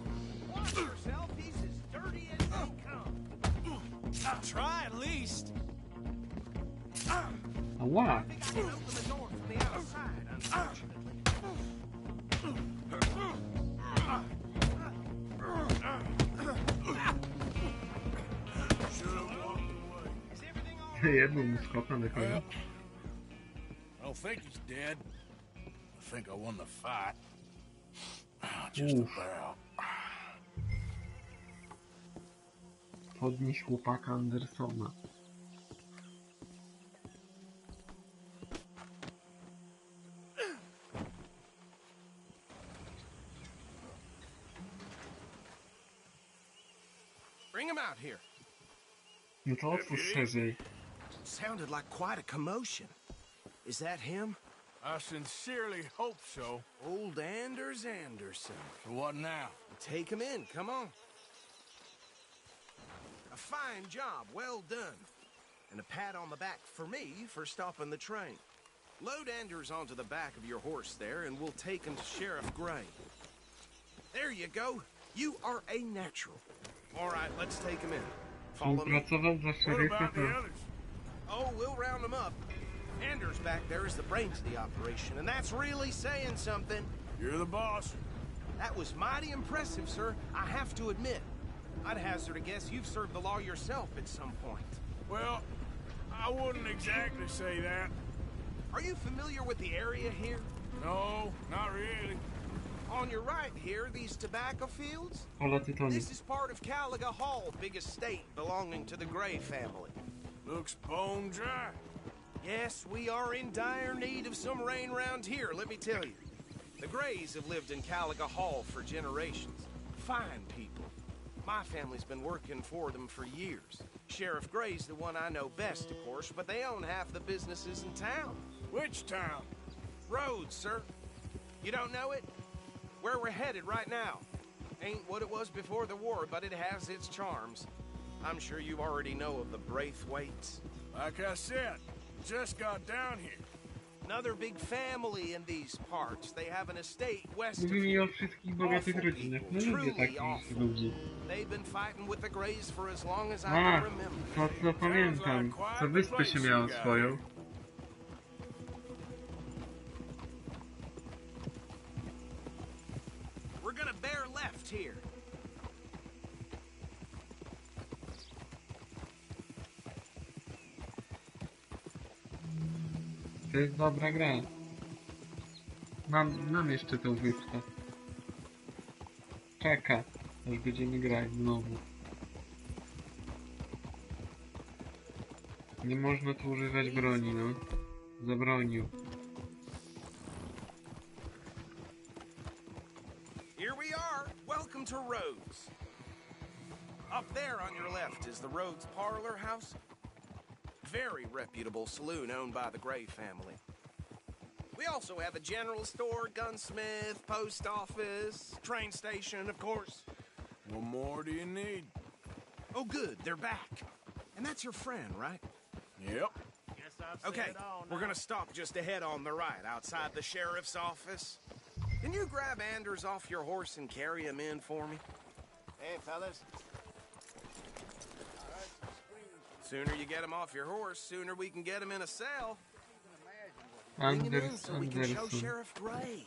Watch yourself, he's as dirty as they come. Try at least.
Ła!
I think I can open the door from the outside, unfortunately.
Jedną mu skopa na koniec.
I don't think he's dead. I think I won the fight. Just about.
Podnieś chłopaka Andersona.
Bring him out here.
No to otwórz szerzej.
Sounded like quite a commotion. Is that him?
I sincerely hope so.
Old Anders Anderson.
So what now?
Take him in, come on. A fine job, well done. And a pat on the back for me for stopping the train. Load Anders onto the back of your horse there, and we'll take him to Sheriff Gray. There you go. You are a natural. All right, let's take him in. Follow me.
Pracował za szeryfa to...
Oh, we'll round them up. Anders back there is the brains of the operation, and that's really saying something.
You're the boss.
That was mighty impressive, sir. I have to admit. I'd hazard a guess you've served the law yourself at some point.
Well, I wouldn't exactly say that.
Are you familiar with the area here?
No, not really.
On your right here, these tobacco fields?
Pola tytoniu.
This is part of Caliga Hall, big estate belonging to the Gray family.
Looks bone dry.
Yes, we are in dire need of some rain round here, let me tell you. The Grays have lived in Caliga Hall for generations. Fine people. My family's been working for them for years. Sheriff Gray's the one I know best, of course, but they own half the businesses in town.
Which town?
Rhodes, sir. You don't know it? Where we're headed right now. Ain't what it was before the war, but it has its charms. I'm sure you already know of the Braithwaites.
Like I said, just got down here.
Another big family in these parts. They have an estate west of
Mówi mi o
here.
wszystkich bogatych rodzinach. No lubię takich ludzi.
They've been fighting with the Grays for as long as I
A,
can remember.
to co pamiętam. To wyspę się miało swoją.
We're gonna bear left here.
To jest dobra gra. Mam jeszcze tą wyspę. Czeka, aż będziemy grać znowu. Nie można tu używać broni, no. Zabronił.
Here we are. Welcome to Rhodes. Up there on your left is the Rhodes Parlor House. Very reputable saloon owned by the Gray family. We also have a general store, gunsmith, post office, train station, of course.
What more do you need?
Oh, good, they're back. And that's your friend, right?
Yep.
Okay, we're gonna stop just ahead on the right, outside the sheriff's office. Can you grab Anders off your horse and carry him in for me?
Hey, fellas.
Sooner you get him off your horse, sooner we can get him in a cell. Bring him in so we can show
Anderson.
Sheriff Gray.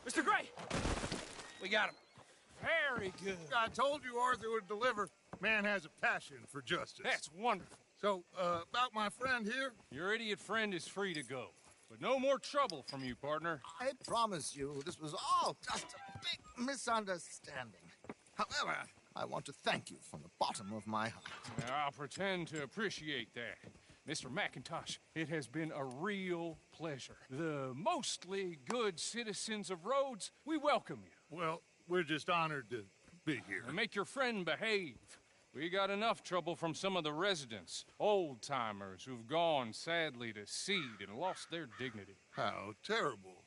Mr. Gray!
We got him.
Very good.
I told you Arthur would deliver. Man has a passion for justice.
That's wonderful.
So, about my friend here?
Your idiot friend is free to go. But no more trouble from you, partner.
I promise you, this was all just a big misunderstanding. However, I want to thank you from the bottom of my heart.
I'll pretend to appreciate that. Mr. McIntosh, it has been a real pleasure. The mostly good citizens of Rhodes, we welcome you.
Well, we're just honored to be here.
And make your friend behave. We got enough trouble from some of the residents, old-timers who've gone, sadly, to seed and lost their dignity.
How terrible.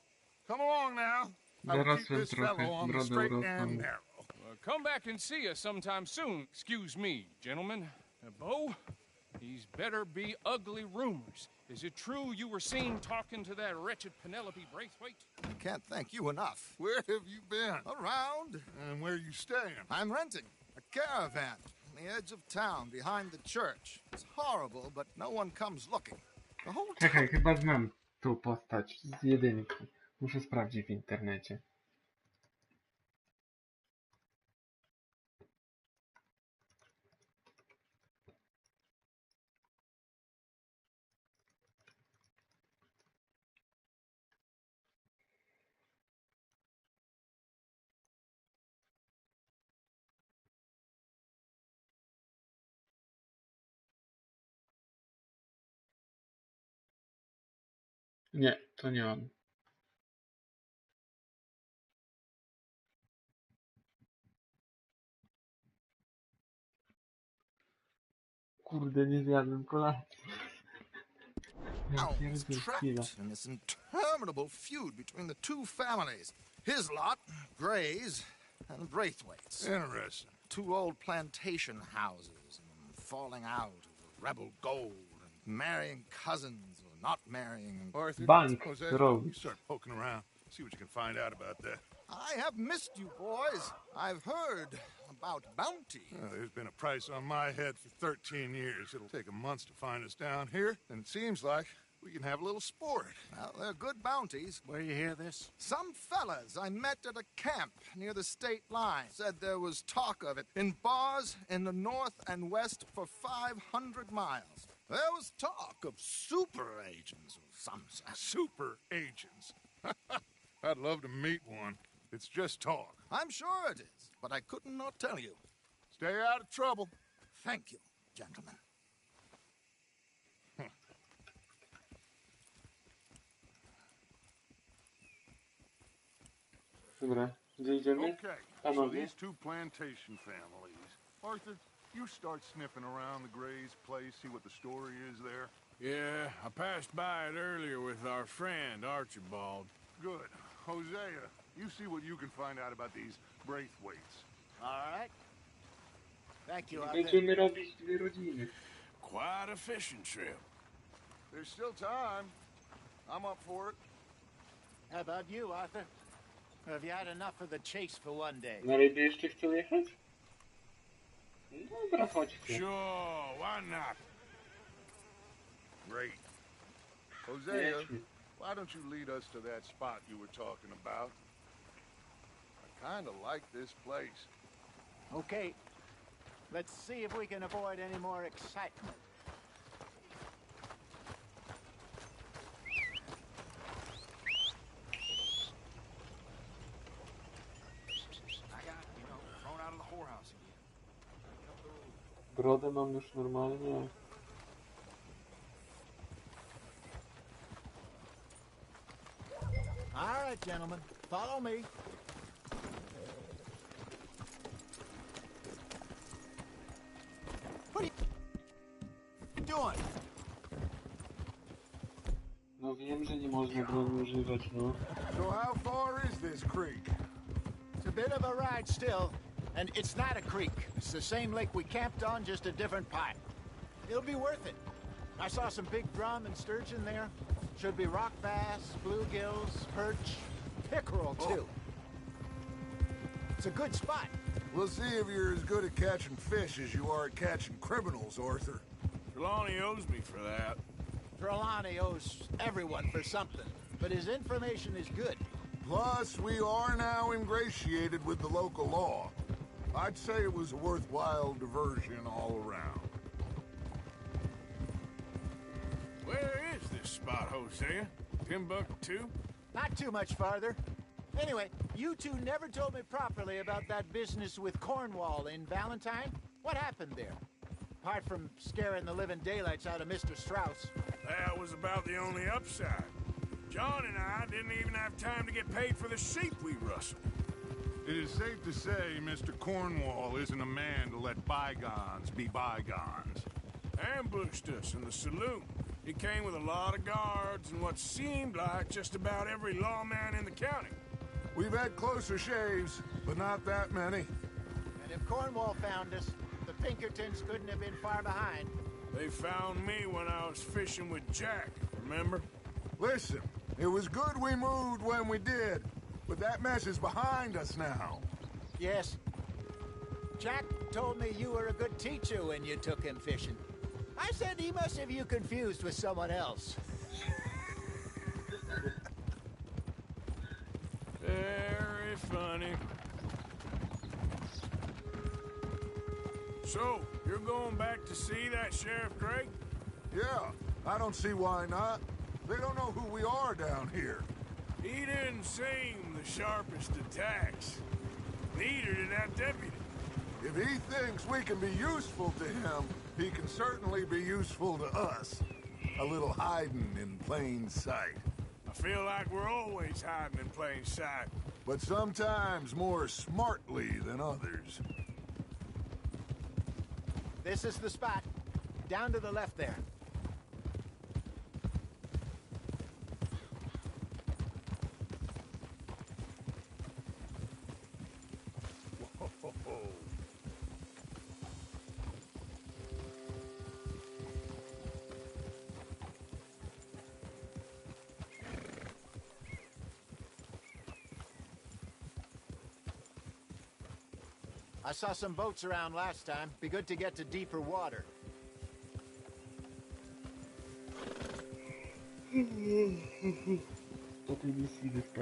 Come along now. I will keep
Dorosłem
this fellow
trochę,
on the
brodę
straight
urosła
and
mu.
narrow.
Come back and see us sometime soon. Excuse me, gentlemen. Bo, these better be ugly rumors. Is it true you were seen talking to that wretched Penelope Braithwaite?
I can't thank you enough.
Where have you been?
Around.
And where are you staying?
I'm renting a caravan on the edge of town behind the church. It's horrible, but no one comes looking. The whole
Czekaj, chyba znam tą postać z jedynki. Muszę sprawdzić w internecie. Nie, to nie on. Kurde, nie zjadłem kolacji. Ja
town is
pierdzielę, chwila.
trapped in this interminable feud between the two families. His lot, Gray's, and Braithwaite's.
Interesting.
Two old plantation houses, and falling out over rebel gold, and marrying cousins, or not marrying.
Arthur,
Bank
Jose,
robi.
you start poking around. See what you can find out about that.
I have missed you, boys. I've heard about bounty.
There's been a price on my head for 13 years. It'll take a month to find us down here, and it seems like we can have a little sport.
Well, they're good bounties.
Where you hear this?
Some fellas I met at a camp near the state line said there was talk of it in bars in the north and west for 500 miles. There was talk of super agents of some sort.
Super agents. I'd love to meet one. It's just talk.
I'm sure it is, but I couldn't not tell you.
Stay out of trouble.
Thank you, gentlemen.
Dobra, gdzie idziemy?
Okay, so
Panowie?
these two plantation families. Arthur, you start sniffing around the Gray's place, see what the story is there.
Yeah, I passed by it earlier with our friend, Archibald.
Good. Hosea, you see what you can find out about these Braithwaites.
All right. Thank you, Arthur.
Będziemy robić dwie rodziny.
Quite a fishing trip.
There's still time. I'm up for it.
How about you, Arthur? Or have you had enough of the chase for one day?
Na ryby jeszcze chcą jechać? Dobra, chodźcie.
Sure, why not?
Great. Hosea, why don't you lead us to that spot you were talking about? I kind of like this place.
Okay. Let's see if we can avoid any more excitement.
Thrown out of the whorehouse again.
Brodę mam już normalnie.
All right, gentlemen. Follow me. What are you doing?
No wiem, że nie można broni używać, no.
So how far is this creek?
It's a bit of a ride still, and it's not a creek. It's the same lake we camped on, just a different pipe. It'll be worth it. I saw some big drum and sturgeon there. Should be rock bass, bluegills, perch, pickerel too. It's a good spot.
We'll see if you're as good at catching fish as you are at catching criminals, Arthur.
Trelawney owes me for that.
Trelawney owes everyone for something, but his information is good.
Plus, we are now ingratiated with the local law. I'd say it was a worthwhile diversion all around.
Where is this spot, Hosea? Timbuktu?
Not too much farther. Anyway, you two never told me properly about that business with Cornwall in Valentine. What happened there? Apart from scaring the living daylights out of Mr. Strauss.
That was about the only upside. John and I didn't even have time to get paid for the sheep we rustled.
It is safe to say Mr. Cornwall isn't a man to let bygones be bygones.
Ambushed us in the saloon. He came with a lot of guards and what seemed like just about every lawman in the county.
We've had closer shaves, but not that many.
And if Cornwall found us, the Pinkertons couldn't have been far behind.
They found me when I was fishing with Jack, remember?
Listen, it was good we moved when we did, but that mess is behind us now.
Yes. Jack told me you were a good teacher when you took him fishing. I said he must have you confused with someone else.
Very funny. So, you're going back to see that Sheriff Gray?
Yeah, I don't see why not. They don't know who we are down here.
He didn't seem the sharpest attacks. Neither did that deputy.
If he thinks we can be useful to him, he can certainly be useful to us. A little hiding in plain sight.
I feel like we're always hiding in plain sight.
But sometimes more smartly than others.
This is the spot. Down to the left there. I saw some boats around last time. Be good to get to deeper water.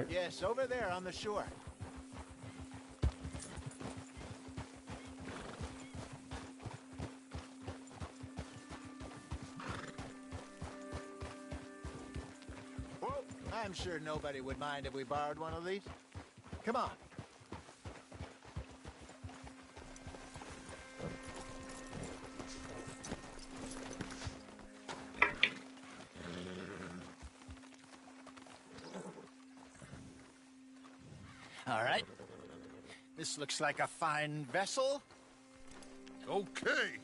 Yes, over there on the shore. I'm sure nobody would mind if we borrowed one of these. Come on. All right. This looks like a fine vessel.
Okay.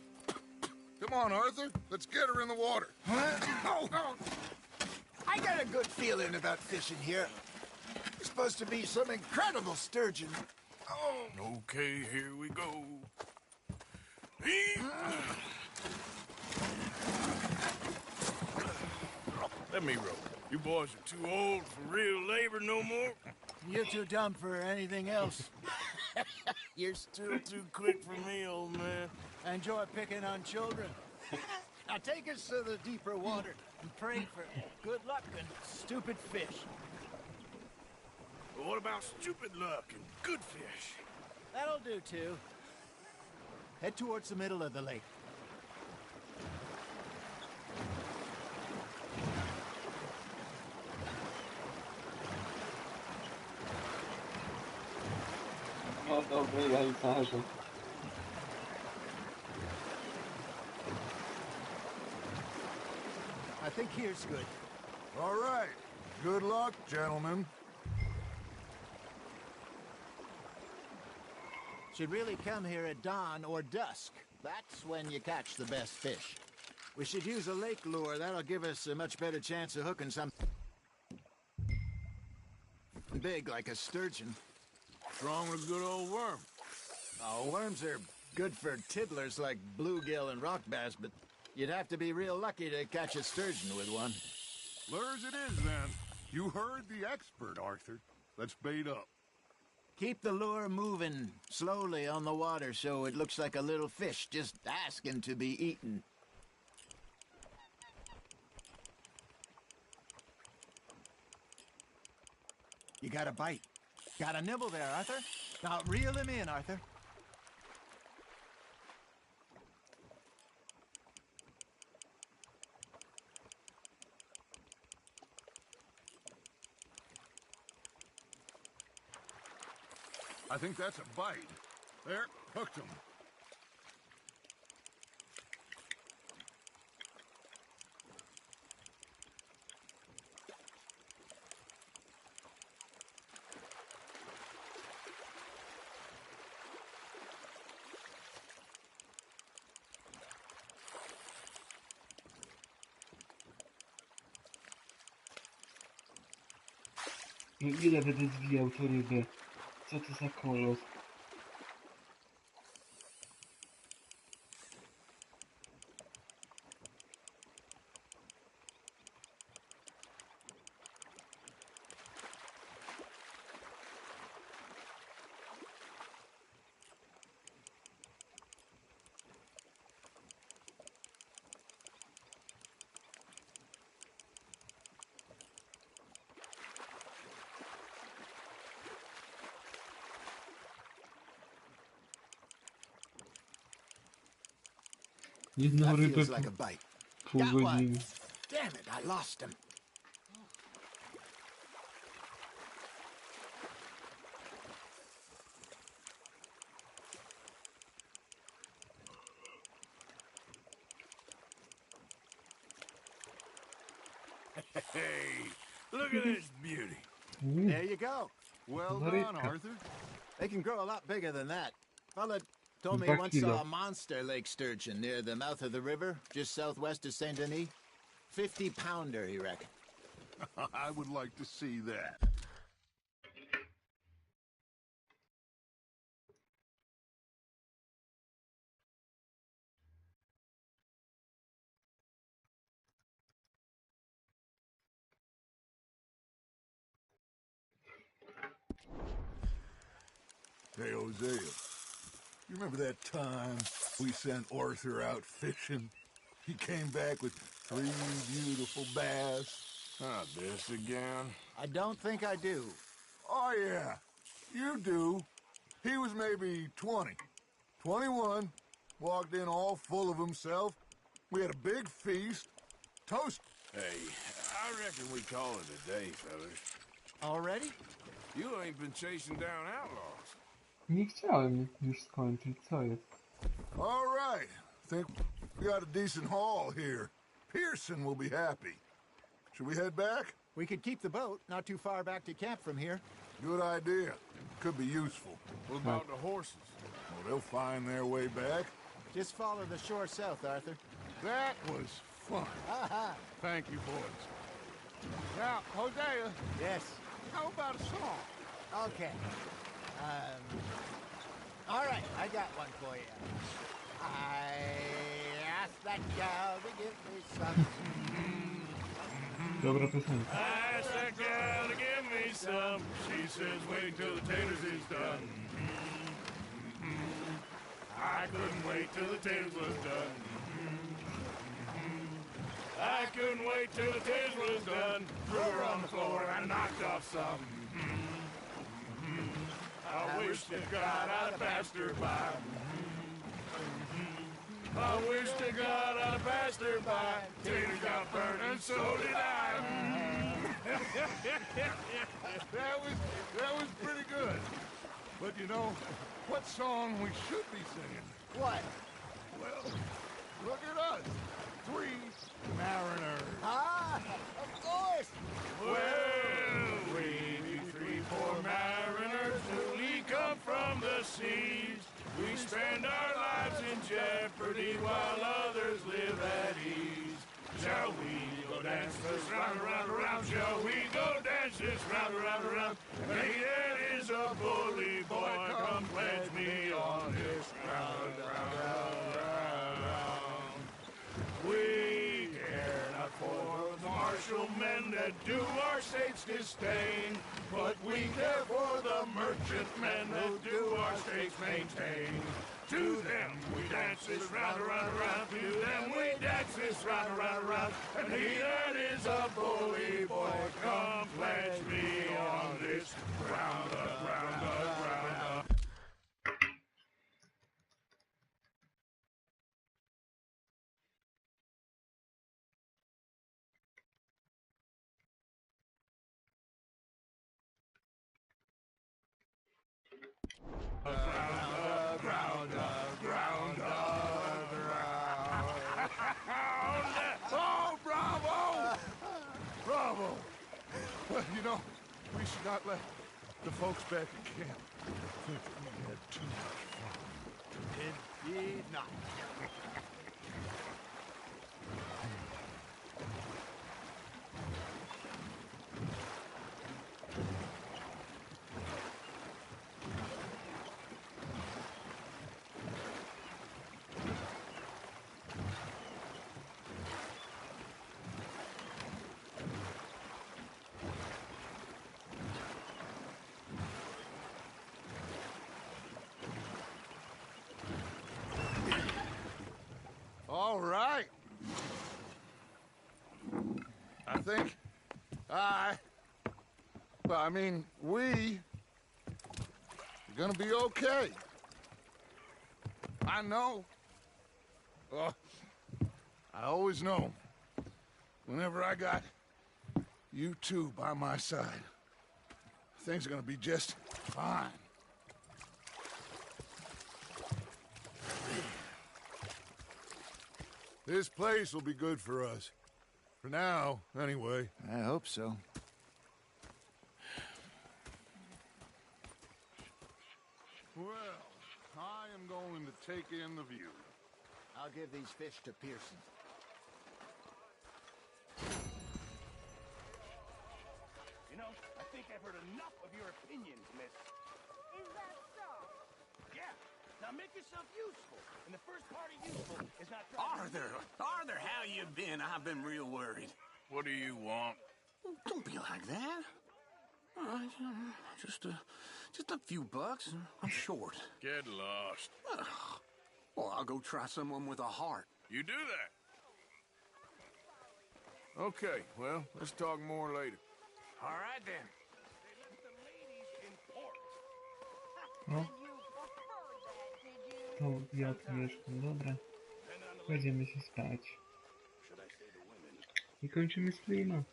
Come on, Arthur. Let's get her in the water.
Oh. I got a good feeling about fishing here. It's supposed to be some incredible sturgeon. Oh.
Okay, here we go. Let me row. You boys are too old for real labor no more.
You're too dumb for anything else.
You're still too quick for me, old man.
I enjoy picking on children. Now take us to the deeper water and pray for good luck and stupid fish.
But what about stupid luck and good fish?
That'll do, too. Head towards the middle of the lake.
No dobry jajcarzu.
I think here's good.
All right. Good luck, gentlemen.
Should really come here at dawn or dusk. That's when you catch the best fish. We should use a lake lure. That'll give us a much better chance of hooking something big like a sturgeon.
What's wrong with a good old worm?
Oh, worms are good for tiddlers like bluegill and rock bass, but you'd have to be real lucky to catch a sturgeon with one.
Lures it is, then. You heard the expert, Arthur. Let's bait up.
Keep the lure moving slowly on the water so it looks like a little fish just asking to be eaten. You got a bite. Got a nibble there, Arthur. Now reel him in, Arthur.
I think that's a bite. There, hooked him.
No ile będę zwijał tą rybę? Co to za kolos? Jedną
That
rybę
feels like a bite.
pół
Got one.
godziny.
Damn it, I lost him.
Hey, look at this beauty.
There you go.
Well
Very
done,
good.
Arthur.
They can grow a lot bigger than that. Fella told me he once saw a monster lake sturgeon near the mouth of the river, just southwest of Saint Denis. 50-pounder, he reckoned.
I would like to see that. Hey, Hosea, you remember that time we sent Arthur out fishing? He came back with 3 beautiful bass.
Not this again.
I don't think I do.
Oh, yeah, you do. He was maybe 20, 21, walked in all full of himself. We had a big feast. Toast.
Hey, I reckon we call it a day, fellas.
Already?
You ain't been chasing down outlaws.
Nie chciałem już skończyć, co jest?
All right. Think we got a decent haul here. Pearson will be happy. Should we head back?
We could keep the boat, not too far back to camp from here.
Good idea. Could be useful.
What about the horses?
Well, they'll find their way back.
Just follow the shore south, Arthur.
That was fun. Thank you, boys. Now, Hosea.
Yes.
How about a song?
Okay. All right, I got one for you. I asked that gal to give me some.
Dobra piosenka.
I asked that gal to give me some. She says wait till the taters is done. I couldn't wait till the taters was done. I couldn't wait till the taters was done. Threw her on the floor and I knocked off some. I wish to God I'd passed her by. I wish to God I'd passed her by. Taters got burned and so did I.
That was pretty good. But you know, what song we should be singing?
What?
Well, look at us. 3 mariners.
Ah, of course.
Well, we be 3 poor mariners newly come from the seas. We spend our lives in jeopardy while others live at ease. Shall we go dance this round, around, around? Shall we go dance this round, around, around? Hey, that is a bully boy. Come pledge me on this round, round, round, round. We care not for the martial men that do our state's disdain, but we care for the merchant men that do our state's maintain. To them we dance this round, around, around. To them we dance this round, around, around. And he that is a bully boy, come pledge me on this round up, round up, round up.
Oh, bravo! Bravo! Well, you know, we should not let the folks back at camp think that we had too much fun.
Indeed not.
All right. I think we are gonna be okay. I know. I always know. Whenever I got you two by my side, things are gonna be just fine. This place will be good for us. For now, anyway.
I hope so.
Well, I am going to take in the view.
I'll give these fish to Pearson.
You know, I think I've heard enough of your opinions, miss.
Is that so?
Yeah. Now make yourself useful. And the first part of useful is not...
Arthur, how you been? I've been real worried.
What do you want?
Don't be like that. All right, just a few bucks. I'm short.
Get lost.
Well, I'll go try someone with a heart.
You do that. Okay, well, let's talk more later.
All right, then.
No. To ja mieszkam, dobra. Kładziemy się spać. I kończymy streama.